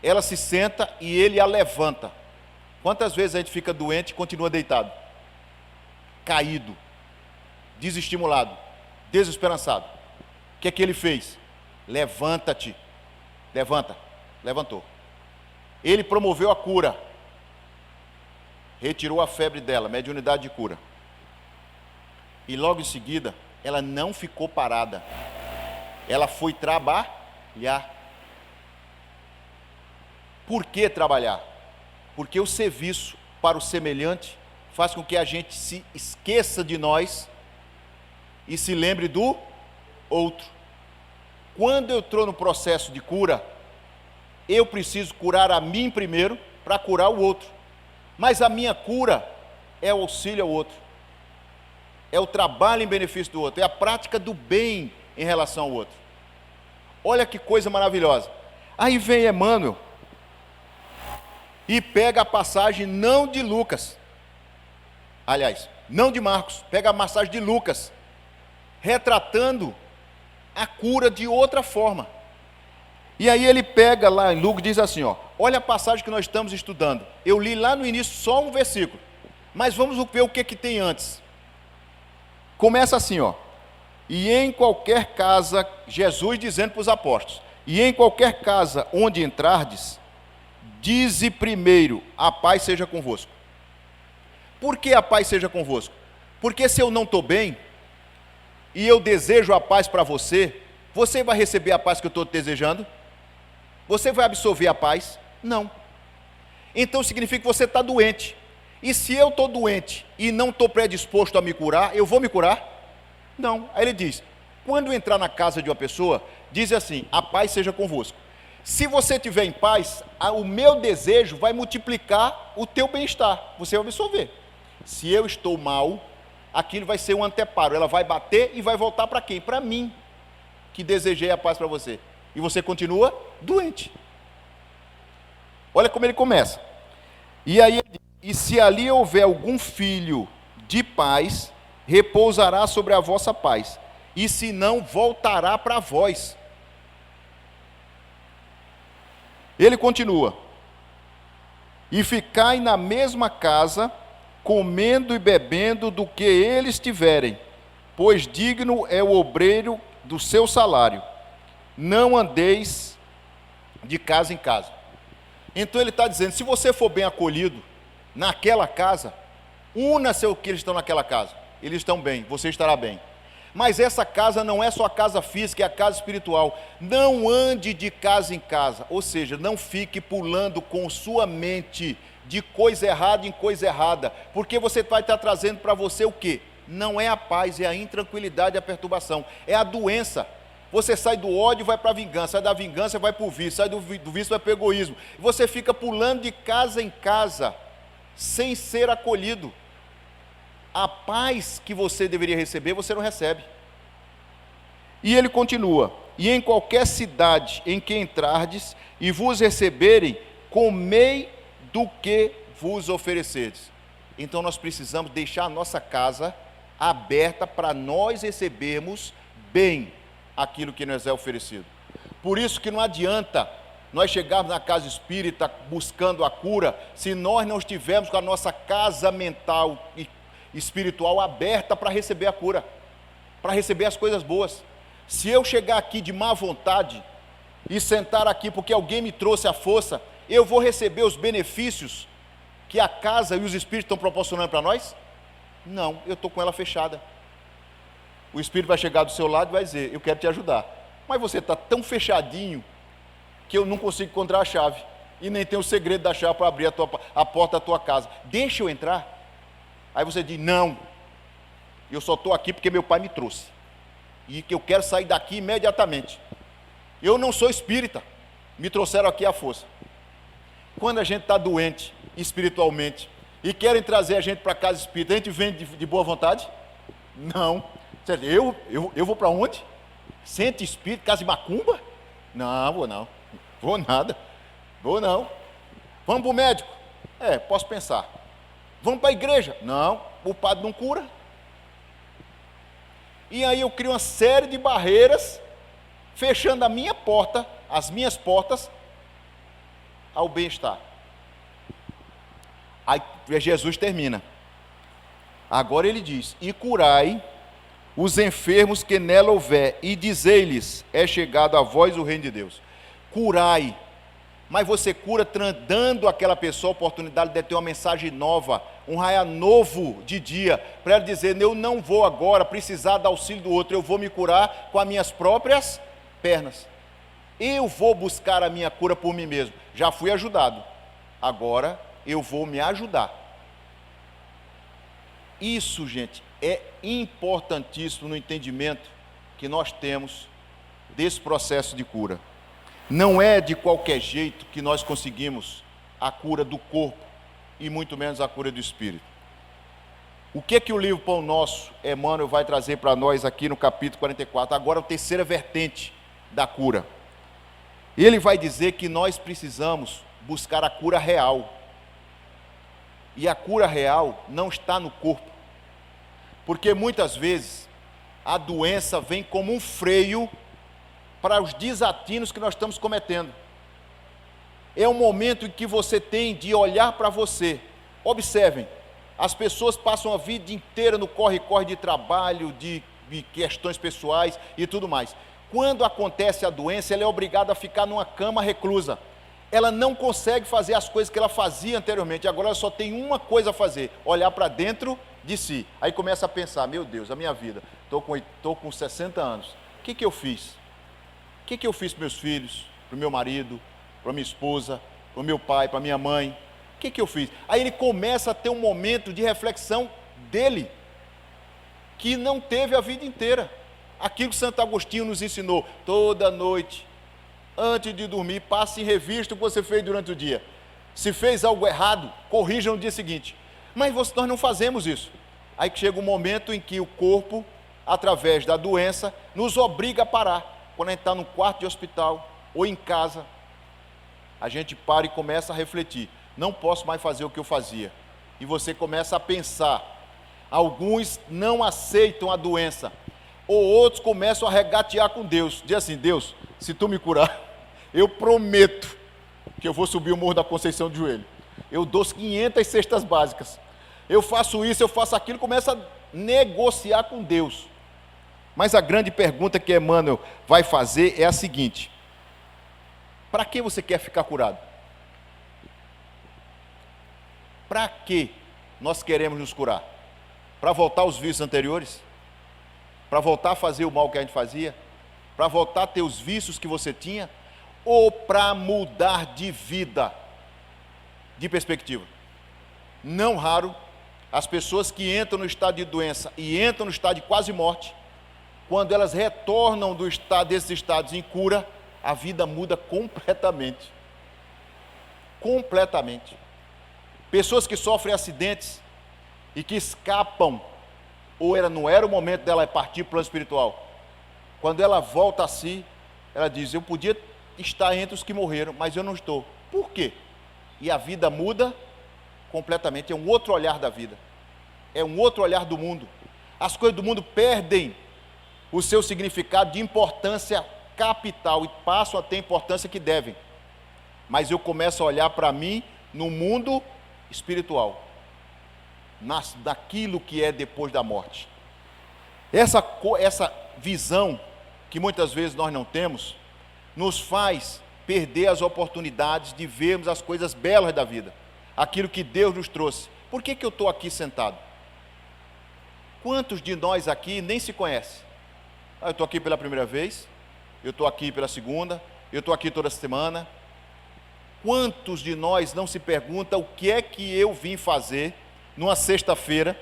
ela se senta e ele a levanta. Quantas vezes a gente fica doente e continua deitado? Caído, desestimulado, desesperançado. O que é que ele fez? Levanta-te. Levantou. Ele promoveu a cura. retirou a febre dela, mediunidade de cura. E logo em seguida, ela não ficou parada. Ela foi trabalhar. Por que trabalhar? Porque o serviço para o semelhante faz com que a gente se esqueça de nós e se lembre do outro. Quando eu estou no processo de cura, eu preciso curar a mim primeiro para curar o outro. Mas a minha cura é o auxílio ao outro. É o trabalho em benefício do outro. É a prática do bem em relação ao outro. Olha que coisa maravilhosa. Aí vem Emmanuel e pega a passagem não de Lucas. Aliás, não de Marcos. Pega a passagem de Lucas, retratando a cura de outra forma. E aí ele pega lá em Lucas e diz assim, ó, olha a passagem que nós estamos estudando. Eu li lá no início só um versículo, mas vamos ver o que tem antes. Começa assim, ó. E em qualquer casa, Jesus dizendo para os apóstolos, e em qualquer casa onde entrardes, dize primeiro, a paz seja convosco. Por que a paz seja convosco? Porque se eu não estou bem, e eu desejo a paz para você, você vai receber a paz que eu estou desejando? Você vai absorver a paz? Não. Então significa que você está doente. E se eu estou doente e não estou predisposto a me curar, eu vou me curar? Não. Aí ele diz, quando entrar na casa de uma pessoa, diz assim, a paz seja convosco. Se você estiver em paz, o meu desejo vai multiplicar o teu bem-estar, você vai absorver. Se eu estou mal, aquilo vai ser um anteparo, ela vai bater e vai voltar para quem? Para mim, que desejei a paz para você. E você continua doente. Olha como ele começa. E aí ele diz, e se ali houver algum filho de paz, repousará sobre a vossa paz, e se não, voltará para vós. Ele continua, e ficai na mesma casa, comendo e bebendo do que eles tiverem, pois digno é o obreiro do seu salário. Não andeis de casa em casa. Então ele está dizendo, se você for bem acolhido naquela casa, una-se ao que eles estão naquela casa. Eles estão bem, você estará bem. Mas essa casa não é só a casa física, é a casa espiritual. Não ande de casa em casa, ou seja, não fique pulando com sua mente de coisa errada em coisa errada, porque você vai estar trazendo para você o quê? Não é a paz, é a intranquilidade, a perturbação, é a doença. Você sai do ódio e vai para a vingança, sai da vingança e vai para o vício, sai do vício e vai para o egoísmo. Você fica pulando de casa em casa, sem ser acolhido. A paz que você deveria receber, você não recebe. E ele continua, e em qualquer cidade em que entrardes e vos receberem, comei do que vos oferecerdes. Então nós precisamos deixar a nossa casa aberta para nós recebermos bem aquilo que nos é oferecido. Por isso que não adianta nós chegarmos na casa espírita buscando a cura, se nós não estivermos com a nossa casa mental e espiritual aberta para receber a cura, para receber as coisas boas. Se eu chegar aqui de má vontade e sentar aqui porque alguém me trouxe a força, eu vou receber os benefícios que a casa e os espíritos estão proporcionando para nós? Não, eu estou com ela fechada. O espírito vai chegar do seu lado e vai dizer, eu quero te ajudar. Mas você está tão fechadinho que eu não consigo encontrar a chave. E nem tenho o segredo da chave para abrir a porta da tua casa. Deixa eu entrar? Aí você diz, não, eu só estou aqui porque meu pai me trouxe. E que eu quero sair daqui imediatamente. Eu não sou espírita, me trouxeram aqui à força. Quando a gente está doente espiritualmente e querem trazer a gente para a casa espírita, a gente vem de boa vontade? Não. Eu vou para onde? Centro espírita, casa de macumba? Não, vou não. Vou nada. Vou não. Vamos para o médico? Posso pensar. Vamos para a igreja? Não, o padre não cura. E aí eu crio uma série de barreiras, fechando a minha porta, as minhas portas, ao bem-estar. Aí Jesus termina. Agora ele diz, e curai os enfermos que nela houver, e dizei-lhes, é chegado a vós o reino de Deus. Curai. mas você cura dando àquela pessoa a oportunidade de ter uma mensagem nova, um raio novo de dia, para ela dizer, eu não vou agora precisar do auxílio do outro, eu vou me curar com as minhas próprias pernas. Eu vou buscar a minha cura por mim mesmo. Já fui ajudado, agora eu vou me ajudar. Isso, gente, é importantíssimo no entendimento que nós temos desse processo de cura. Não é de qualquer jeito que nós conseguimos a cura do corpo e muito menos a cura do espírito. O que o livro Pão Nosso, Emmanuel, vai trazer para nós aqui no capítulo 44? Agora a terceira vertente da cura. Ele vai dizer que nós precisamos buscar a cura real. E a cura real não está no corpo. Porque muitas vezes a doença vem como um freio para os desatinos que nós estamos cometendo. É um momento em que você tem de olhar para você. Observem, as pessoas passam a vida inteira no corre-corre de trabalho, de questões pessoais e tudo mais. Quando acontece a doença, ela é obrigada a ficar numa cama reclusa. Ela não consegue fazer as coisas que ela fazia anteriormente. Agora ela só tem uma coisa a fazer, olhar para dentro de si. Aí começa a pensar, meu Deus, a minha vida, estou com 60 anos, o que eu fiz? O que eu fiz para meus filhos, para o meu marido, para minha esposa, para o meu pai, para minha mãe? O que eu fiz? Aí ele começa a ter um momento de reflexão dele, que não teve a vida inteira. Aquilo que Santo Agostinho nos ensinou, toda noite, antes de dormir, passe em revista o que você fez durante o dia. Se fez algo errado, corrija no dia seguinte. Mas nós não fazemos isso. Aí chega um momento em que o corpo, através da doença, nos obriga a parar. Quando a gente está no quarto de hospital ou em casa, a gente para e começa a refletir. Não posso mais fazer o que eu fazia. E você começa a pensar. Alguns não aceitam a doença. Ou outros começam a regatear com Deus. Diz assim, Deus, se tu me curar, eu prometo que eu vou subir o Morro da Conceição de joelho. Eu dou 500 cestas básicas. Eu faço isso, eu faço aquilo. Começa a negociar com Deus. Mas a grande pergunta que Emmanuel vai fazer é a seguinte: para que você quer ficar curado? Para que nós queremos nos curar? Para voltar aos vícios anteriores? Para voltar a fazer o mal que a gente fazia? Para voltar a ter os vícios que você tinha? Ou para mudar de vida, de perspectiva? Não raro, as pessoas que entram no estado de doença e entram no estado de quase morte, quando elas retornam desses estados em cura, a vida muda completamente. Completamente. Pessoas que sofrem acidentes e que escapam, ou não era o momento dela partir para o plano espiritual. Quando ela volta a si, ela diz, eu podia estar entre os que morreram, mas eu não estou. Por quê? E a vida muda completamente, é um outro olhar da vida. É um outro olhar do mundo. As coisas do mundo perdem o seu significado de importância capital e passam a ter a importância que devem. Mas eu começo a olhar para mim no mundo espiritual, daquilo que é depois da morte. Essa visão que muitas vezes nós não temos, nos faz perder as oportunidades de vermos as coisas belas da vida, aquilo que Deus nos trouxe. Por que eu estou aqui sentado? Quantos de nós aqui nem se conhecem? Eu estou aqui pela primeira vez, eu estou aqui pela segunda, eu estou aqui toda semana. Quantos de nós não se perguntam o que é que eu vim fazer numa sexta-feira,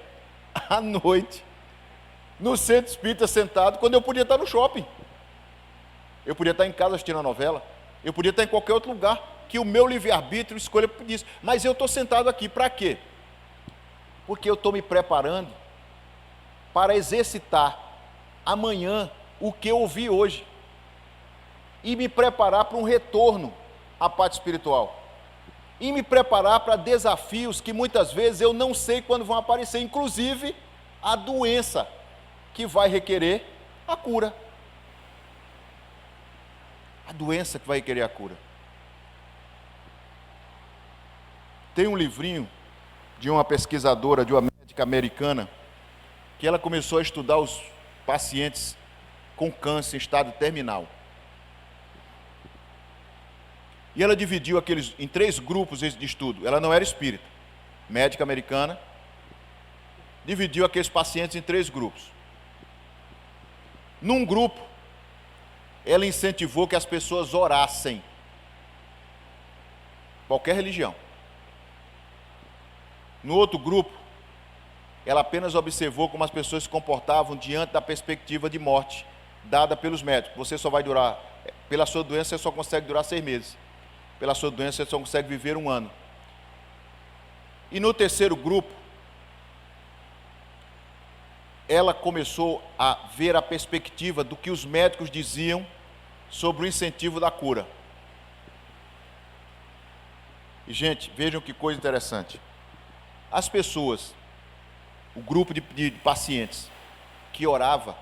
à noite, no centro espírita sentado, quando eu podia estar no shopping? Eu podia estar em casa assistindo a novela, eu podia estar em qualquer outro lugar, que o meu livre-arbítrio escolha disso. Mas eu estou sentado aqui, para quê? Porque eu estou me preparando para exercitar amanhã o que eu ouvi hoje e me preparar para um retorno à parte espiritual e me preparar para desafios que muitas vezes eu não sei quando vão aparecer, inclusive a doença que vai requerer a cura. A doença que vai requerer a cura. Tem um livrinho de uma pesquisadora, de uma médica americana, que ela começou a estudar os pacientes com câncer em estado terminal. E ela dividiu aqueles em 3 grupos de estudo. Ela não era espírita, médica americana. Dividiu aqueles pacientes em 3 grupos. Num grupo, ela incentivou que as pessoas orassem. Qualquer religião. No outro grupo, ela apenas observou como as pessoas se comportavam diante da perspectiva de morte dada pelos médicos. Você só vai durar, pela sua doença você só consegue durar 6 meses. Pela sua doença você só consegue viver 1 ano. E no terceiro grupo, ela começou a ver a perspectiva do que os médicos diziam sobre o incentivo da cura. E, gente, vejam que coisa interessante. As pessoas, o grupo de pacientes que orava,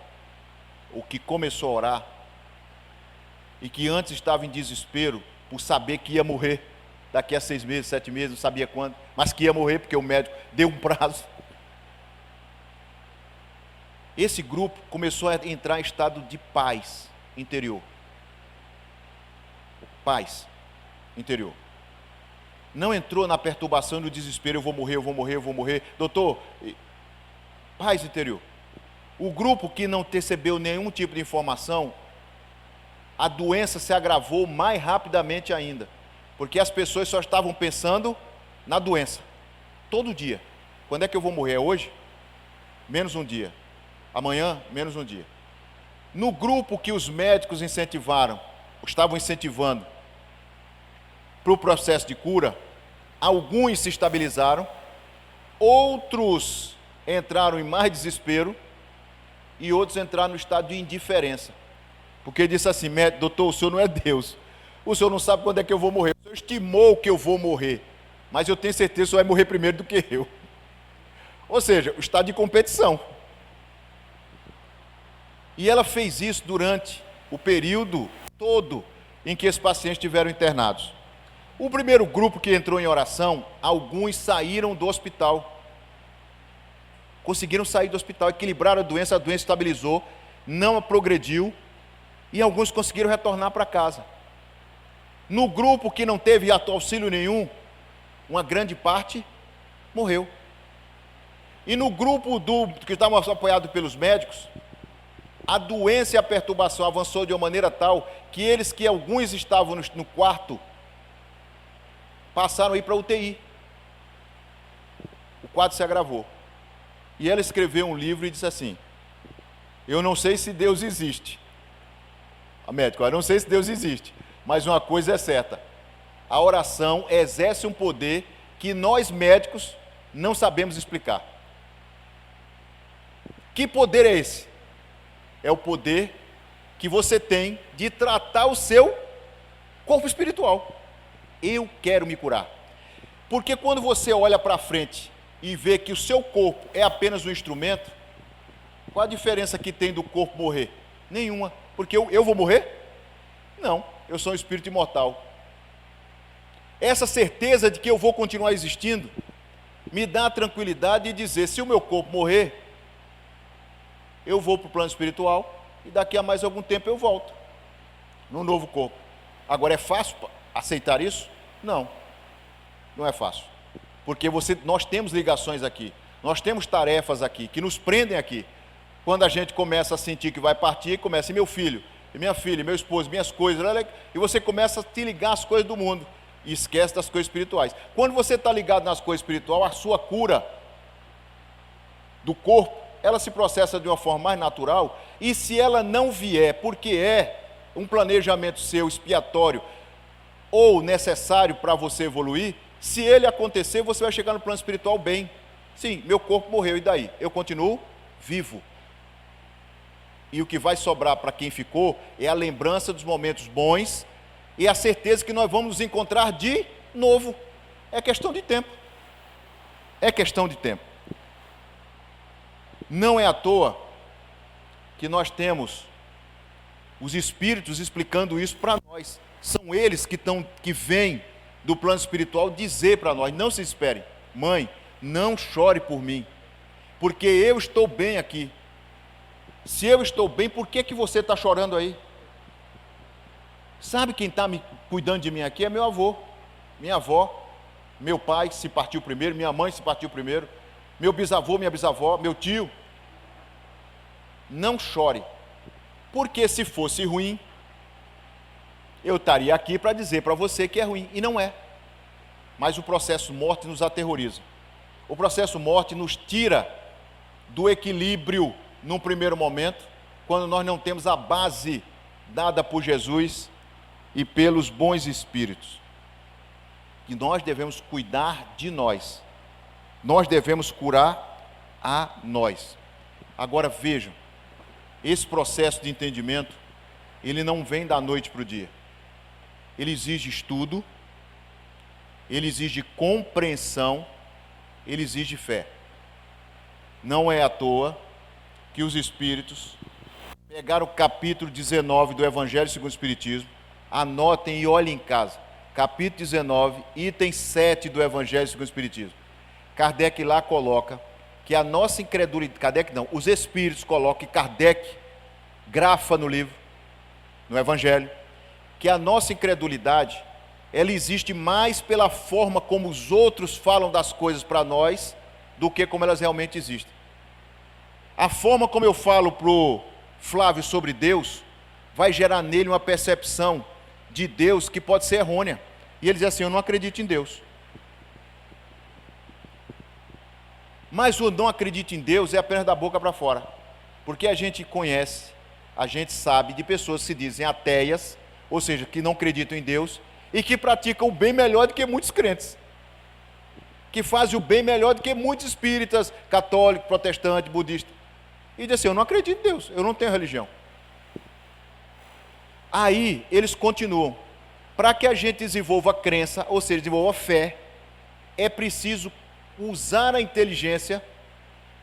ou que começou a orar, e que antes estava em desespero por saber que ia morrer daqui a 6 meses, 7 meses, não sabia quando, mas que ia morrer porque o médico deu um prazo. Esse grupo começou a entrar em estado de paz interior. Paz interior. Não entrou na perturbação e no desespero, eu vou morrer, eu vou morrer, eu vou morrer. Doutor, paz interior. O grupo que não recebeu nenhum tipo de informação, a doença se agravou mais rapidamente ainda. Porque as pessoas só estavam pensando na doença. Todo dia. Quando é que eu vou morrer? É hoje? Menos um dia. Amanhã, menos um dia. No grupo que os médicos estavam incentivando para o processo de cura, alguns se estabilizaram, outros entraram em mais desespero e outros entraram no estado de indiferença. Porque disse assim, médico, doutor, o senhor não é Deus. O senhor não sabe quando é que eu vou morrer. O senhor estimou que eu vou morrer, mas eu tenho certeza que o senhor vai morrer primeiro do que eu. Ou seja, o estado de competição. E ela fez isso durante o período todo em que esses pacientes estiveram internados. O primeiro grupo que entrou em oração, alguns saíram do hospital. Conseguiram sair do hospital, equilibraram a doença estabilizou, não progrediu, e alguns conseguiram retornar para casa. No grupo que não teve auxílio nenhum, uma grande parte morreu. E no grupo que estavam apoiados pelos médicos, a doença e a perturbação avançou de uma maneira tal que alguns estavam no quarto, passaram a ir para a UTI. O quadro se agravou. E ela escreveu um livro e disse assim, eu não sei se Deus existe. A médica, eu não sei se Deus existe, mas uma coisa é certa, a oração exerce um poder que nós médicos não sabemos explicar. Que poder é esse? É o poder que você tem de tratar o seu corpo espiritual. Eu quero me curar. Porque quando você olha para frente e vê que o seu corpo é apenas um instrumento, qual a diferença que tem do corpo morrer? Nenhuma. Porque eu vou morrer? Não, eu sou um espírito imortal. Essa certeza de que eu vou continuar existindo me dá a tranquilidade de dizer, se o meu corpo morrer, eu vou para o plano espiritual e daqui a mais algum tempo eu volto num novo corpo. Agora, é fácil aceitar isso? Não, não é fácil. Porque nós temos ligações aqui, nós temos tarefas aqui, que nos prendem aqui. Quando a gente começa a sentir que vai partir, começa, meu filho, minha filha, meu esposo, minhas coisas, e você começa a te ligar às coisas do mundo e esquece das coisas espirituais. Quando você está ligado nas coisas espirituais, a sua cura do corpo, ela se processa de uma forma mais natural, e se ela não vier, porque é um planejamento seu expiatório ou necessário para você evoluir, se ele acontecer, você vai chegar no plano espiritual bem. Sim, meu corpo morreu, e daí? Eu continuo vivo. E o que vai sobrar para quem ficou é a lembrança dos momentos bons e a certeza que nós vamos nos encontrar de novo. É questão de tempo. É questão de tempo. Não é à toa que nós temos os espíritos explicando isso para nós. São eles que vêm do plano espiritual dizer para nós, não se esperem, mãe, não chore por mim, porque eu estou bem aqui. Se eu estou bem, por que você está chorando aí? Sabe quem está cuidando de mim aqui é meu avô, minha avó, meu pai se partiu primeiro, minha mãe se partiu primeiro, meu bisavô, minha bisavó, meu tio. Não chore, porque se fosse ruim, eu estaria aqui para dizer para você que é ruim, e não é. Mas o processo morte nos aterroriza. O processo morte nos tira do equilíbrio num primeiro momento, quando nós não temos a base dada por Jesus e pelos bons espíritos. Que nós devemos cuidar de nós. Nós devemos curar a nós. Agora vejam, esse processo de entendimento, ele não vem da noite para o dia. Ele exige estudo, ele exige compreensão, ele exige fé. Não é à toa que os espíritos pegaram o capítulo 19 do Evangelho segundo o Espiritismo, anotem e olhem em casa. Capítulo 19, item 7 do Evangelho segundo o Espiritismo. Kardec lá coloca que a nossa incredulidade, Kardec não, os espíritos colocam, que Kardec grafa no livro, no Evangelho, que a nossa incredulidade, ela existe mais pela forma como os outros falam das coisas para nós, do que como elas realmente existem. A forma como eu falo para o Flávio sobre Deus, vai gerar nele uma percepção de Deus que pode ser errônea. E ele diz assim, eu não acredito em Deus. Mas o não acredito em Deus é apenas da boca para fora. Porque a gente conhece, a gente sabe de pessoas que se dizem ateias, ou seja, que não acreditam em Deus, e que praticam o bem melhor do que muitos crentes. Que fazem o bem melhor do que muitos espíritas, católicos, protestantes, budistas. E diz assim, eu não acredito em Deus, eu não tenho religião. Aí eles continuam. Para que a gente desenvolva crença, ou seja, desenvolva fé, é preciso usar a inteligência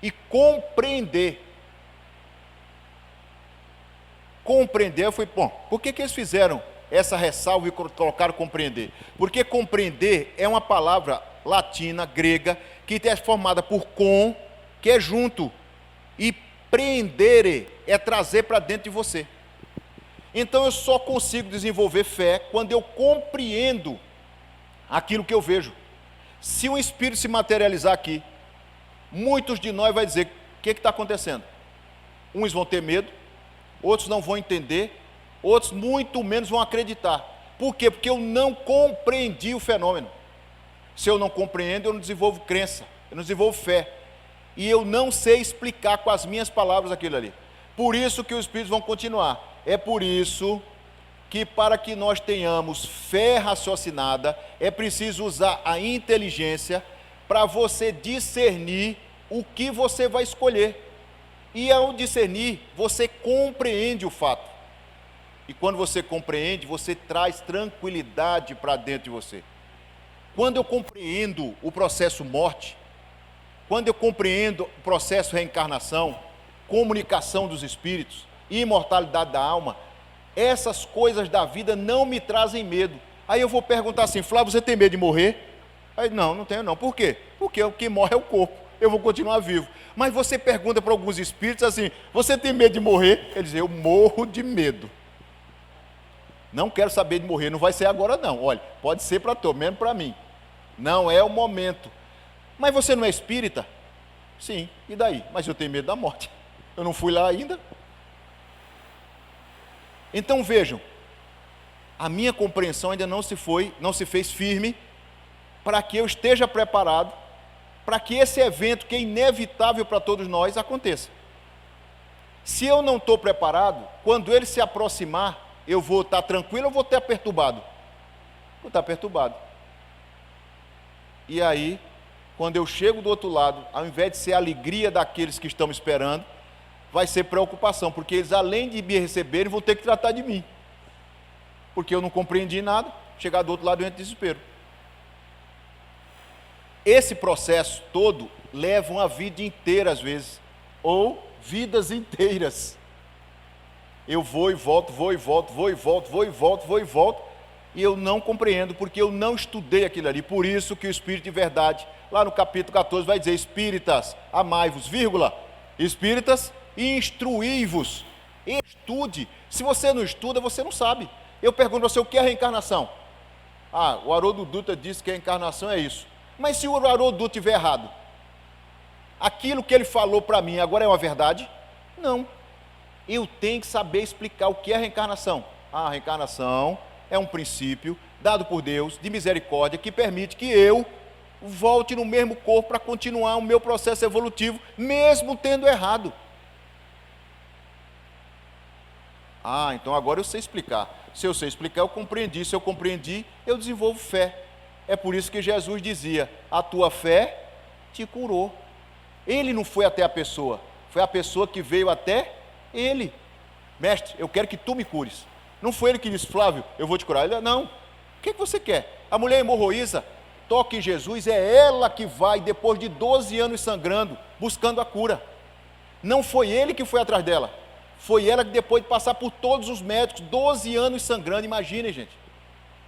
e compreender. Compreender, eu falei, bom, por que eles fizeram essa ressalva e colocaram compreender? Porque compreender é uma palavra latina, grega, que é formada por com, que é junto, e prendere é trazer para dentro de você. Então eu só consigo desenvolver fé quando eu compreendo aquilo que eu vejo. Se um espírito se materializar aqui, muitos de nós vai dizer, o que está acontecendo? Uns vão ter medo, outros não vão entender, outros muito menos vão acreditar. Por quê? Porque eu não compreendi o fenômeno. Se eu não compreendo, eu não desenvolvo crença, eu não desenvolvo fé. E eu não sei explicar com as minhas palavras aquilo ali. Por isso que os espíritos vão continuar. É por isso que para que nós tenhamos fé raciocinada, é preciso usar a inteligência para você discernir o que você vai escolher. E ao discernir, você compreende o fato. E quando você compreende, você traz tranquilidade para dentro de você. Quando eu compreendo o processo morte, quando eu compreendo o processo reencarnação, comunicação dos espíritos, imortalidade da alma, essas coisas da vida não me trazem medo. Aí eu vou perguntar assim, Flávio, você tem medo de morrer? Aí, não tenho não. Por quê? Porque o que morre é o corpo, eu vou continuar vivo. Mas você pergunta para alguns espíritos assim, você tem medo de morrer? Eles dizem, eu morro de medo. Não quero saber de morrer, não vai ser agora não. Olha, pode ser para tu, menos para mim. Não é o momento. Mas você não é espírita? Sim, e daí? Mas eu tenho medo da morte. Eu não fui lá ainda. Então vejam, a minha compreensão ainda não se fez firme para que eu esteja preparado para que esse evento, que é inevitável para todos nós, aconteça. Se eu não estou preparado, quando ele se aproximar, eu vou estar tranquilo ou vou estar perturbado? Vou estar perturbado. E aí, quando eu chego do outro lado, ao invés de ser a alegria daqueles que estão me esperando, vai ser preocupação, porque eles, além de me receberem, vão ter que tratar de mim. Porque eu não compreendi nada, chegar do outro lado eu entro em desespero. Esse processo todo leva uma vida inteira, às vezes, ou vidas inteiras. Eu vou e volto, vou e volto, vou e volto, vou e volto, vou e volto, e eu não compreendo, porque eu não estudei aquilo ali. Por isso que o Espírito de Verdade, lá no capítulo 14, vai dizer, espíritas, amai-vos, vírgula, espíritas, instruí-vos, estude. Se você não estuda, você não sabe. Eu pergunto a você, o que é reencarnação? Ah, o Haroldo Dutra disse que a encarnação é isso. Mas se o Haroldo Dutra estiver errado, aquilo que ele falou para mim agora é uma verdade? Não. Eu tenho que saber explicar o que é a reencarnação. A reencarnação é um princípio dado por Deus de misericórdia que permite que eu volte no mesmo corpo para continuar o meu processo evolutivo, mesmo tendo errado. Ah, então agora eu sei explicar. Se eu sei explicar, eu compreendi. Se eu compreendi, eu desenvolvo fé. É por isso que Jesus dizia: a tua fé te curou. Ele não foi até a pessoa, foi a pessoa que veio até ele. Mestre, eu quero que tu me cures. Não foi ele que disse: Flávio, eu vou te curar. Ele: não. O que você quer? A mulher hemorroísa toca em Jesus, é ela que vai, depois de 12 anos sangrando, buscando a cura. Não foi ele que foi atrás dela. Foi ela que, depois de passar por todos os médicos, 12 anos sangrando, imaginem, gente.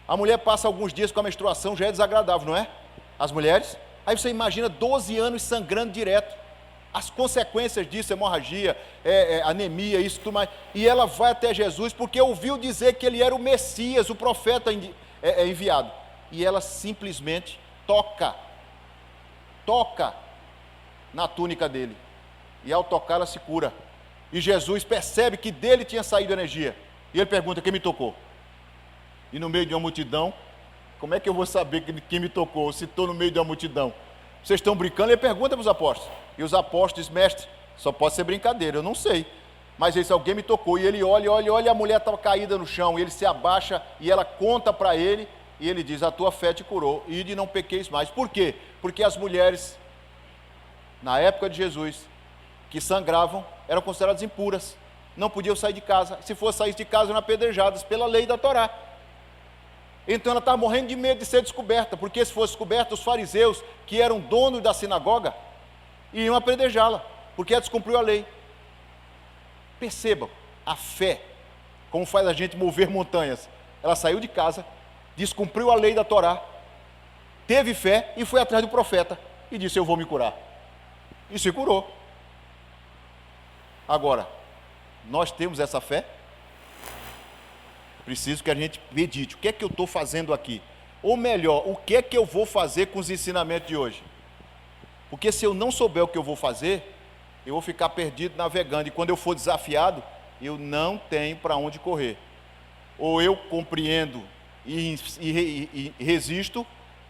A mulher passa alguns dias com a menstruação, já é desagradável, não é? As mulheres. Aí você imagina 12 anos sangrando direto. As consequências disso, hemorragia, anemia, isso tudo mais. E ela vai até Jesus porque ouviu dizer que ele era o Messias, o profeta enviado. E ela simplesmente toca na túnica dele. E ao tocar, ela se cura. E Jesus percebe que dele tinha saído energia. E ele pergunta: quem me tocou? E no meio de uma multidão, como é que eu vou saber quem me tocou, se estou no meio de uma multidão? Vocês estão brincando? Ele pergunta para os apóstolos. E os apóstolos dizem: mestre, só pode ser brincadeira, eu não sei. Mas ele disse: alguém me tocou. E ele olha, a mulher estava caída no chão. E ele se abaixa e ela conta para ele. E ele diz: a tua fé te curou, ide e não pequeis mais. Por quê? Porque as mulheres, na época de Jesus, que sangravam, eram consideradas impuras. Não podiam sair de casa. Se fosse sair de casa, eram apedrejadas pela lei da Torá. Então ela estava morrendo de medo de ser descoberta, porque se fosse descoberta, os fariseus, que eram donos da sinagoga, iam apedrejá-la, porque ela descumpriu a lei. Percebam, a fé, como faz a gente mover montanhas. Ela saiu de casa, descumpriu a lei da Torá, teve fé e foi atrás do profeta e disse: eu vou me curar. E se curou. Agora, nós temos essa fé? Preciso que a gente medite: o que é que eu estou fazendo aqui? Ou melhor, o que é que eu vou fazer com os ensinamentos de hoje? Porque se eu não souber o que eu vou fazer, eu vou ficar perdido navegando. E quando eu for desafiado, eu não tenho para onde correr. Ou eu compreendo e resisto,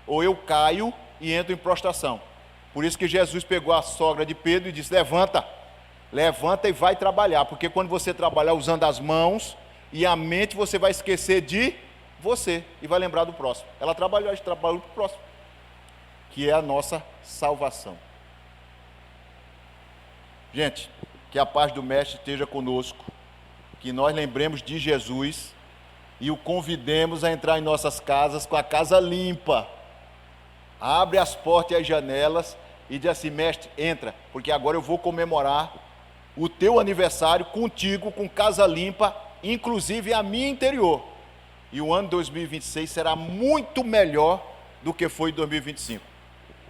ou eu caio e entro em prostração. Por isso que Jesus pegou a sogra de Pedro e disse: levanta e vai trabalhar. Porque quando você trabalhar usando as mãos e a mente, você vai esquecer de você e vai lembrar do próximo. Ela trabalhou, a gente trabalhou para o próximo, que é a nossa salvação. Gente, que a paz do Mestre esteja conosco, que nós lembremos de Jesus e o convidemos a entrar em nossas casas com a casa limpa. Abre as portas e as janelas e diz assim: mestre, entra, porque agora eu vou comemorar o teu aniversário contigo, com casa limpa, inclusive a minha interior. E o ano 2026 será muito melhor do que foi em 2025.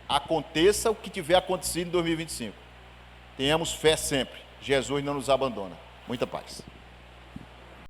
Aconteça o que tiver acontecido em 2025. Tenhamos fé sempre. Jesus não nos abandona. Muita paz.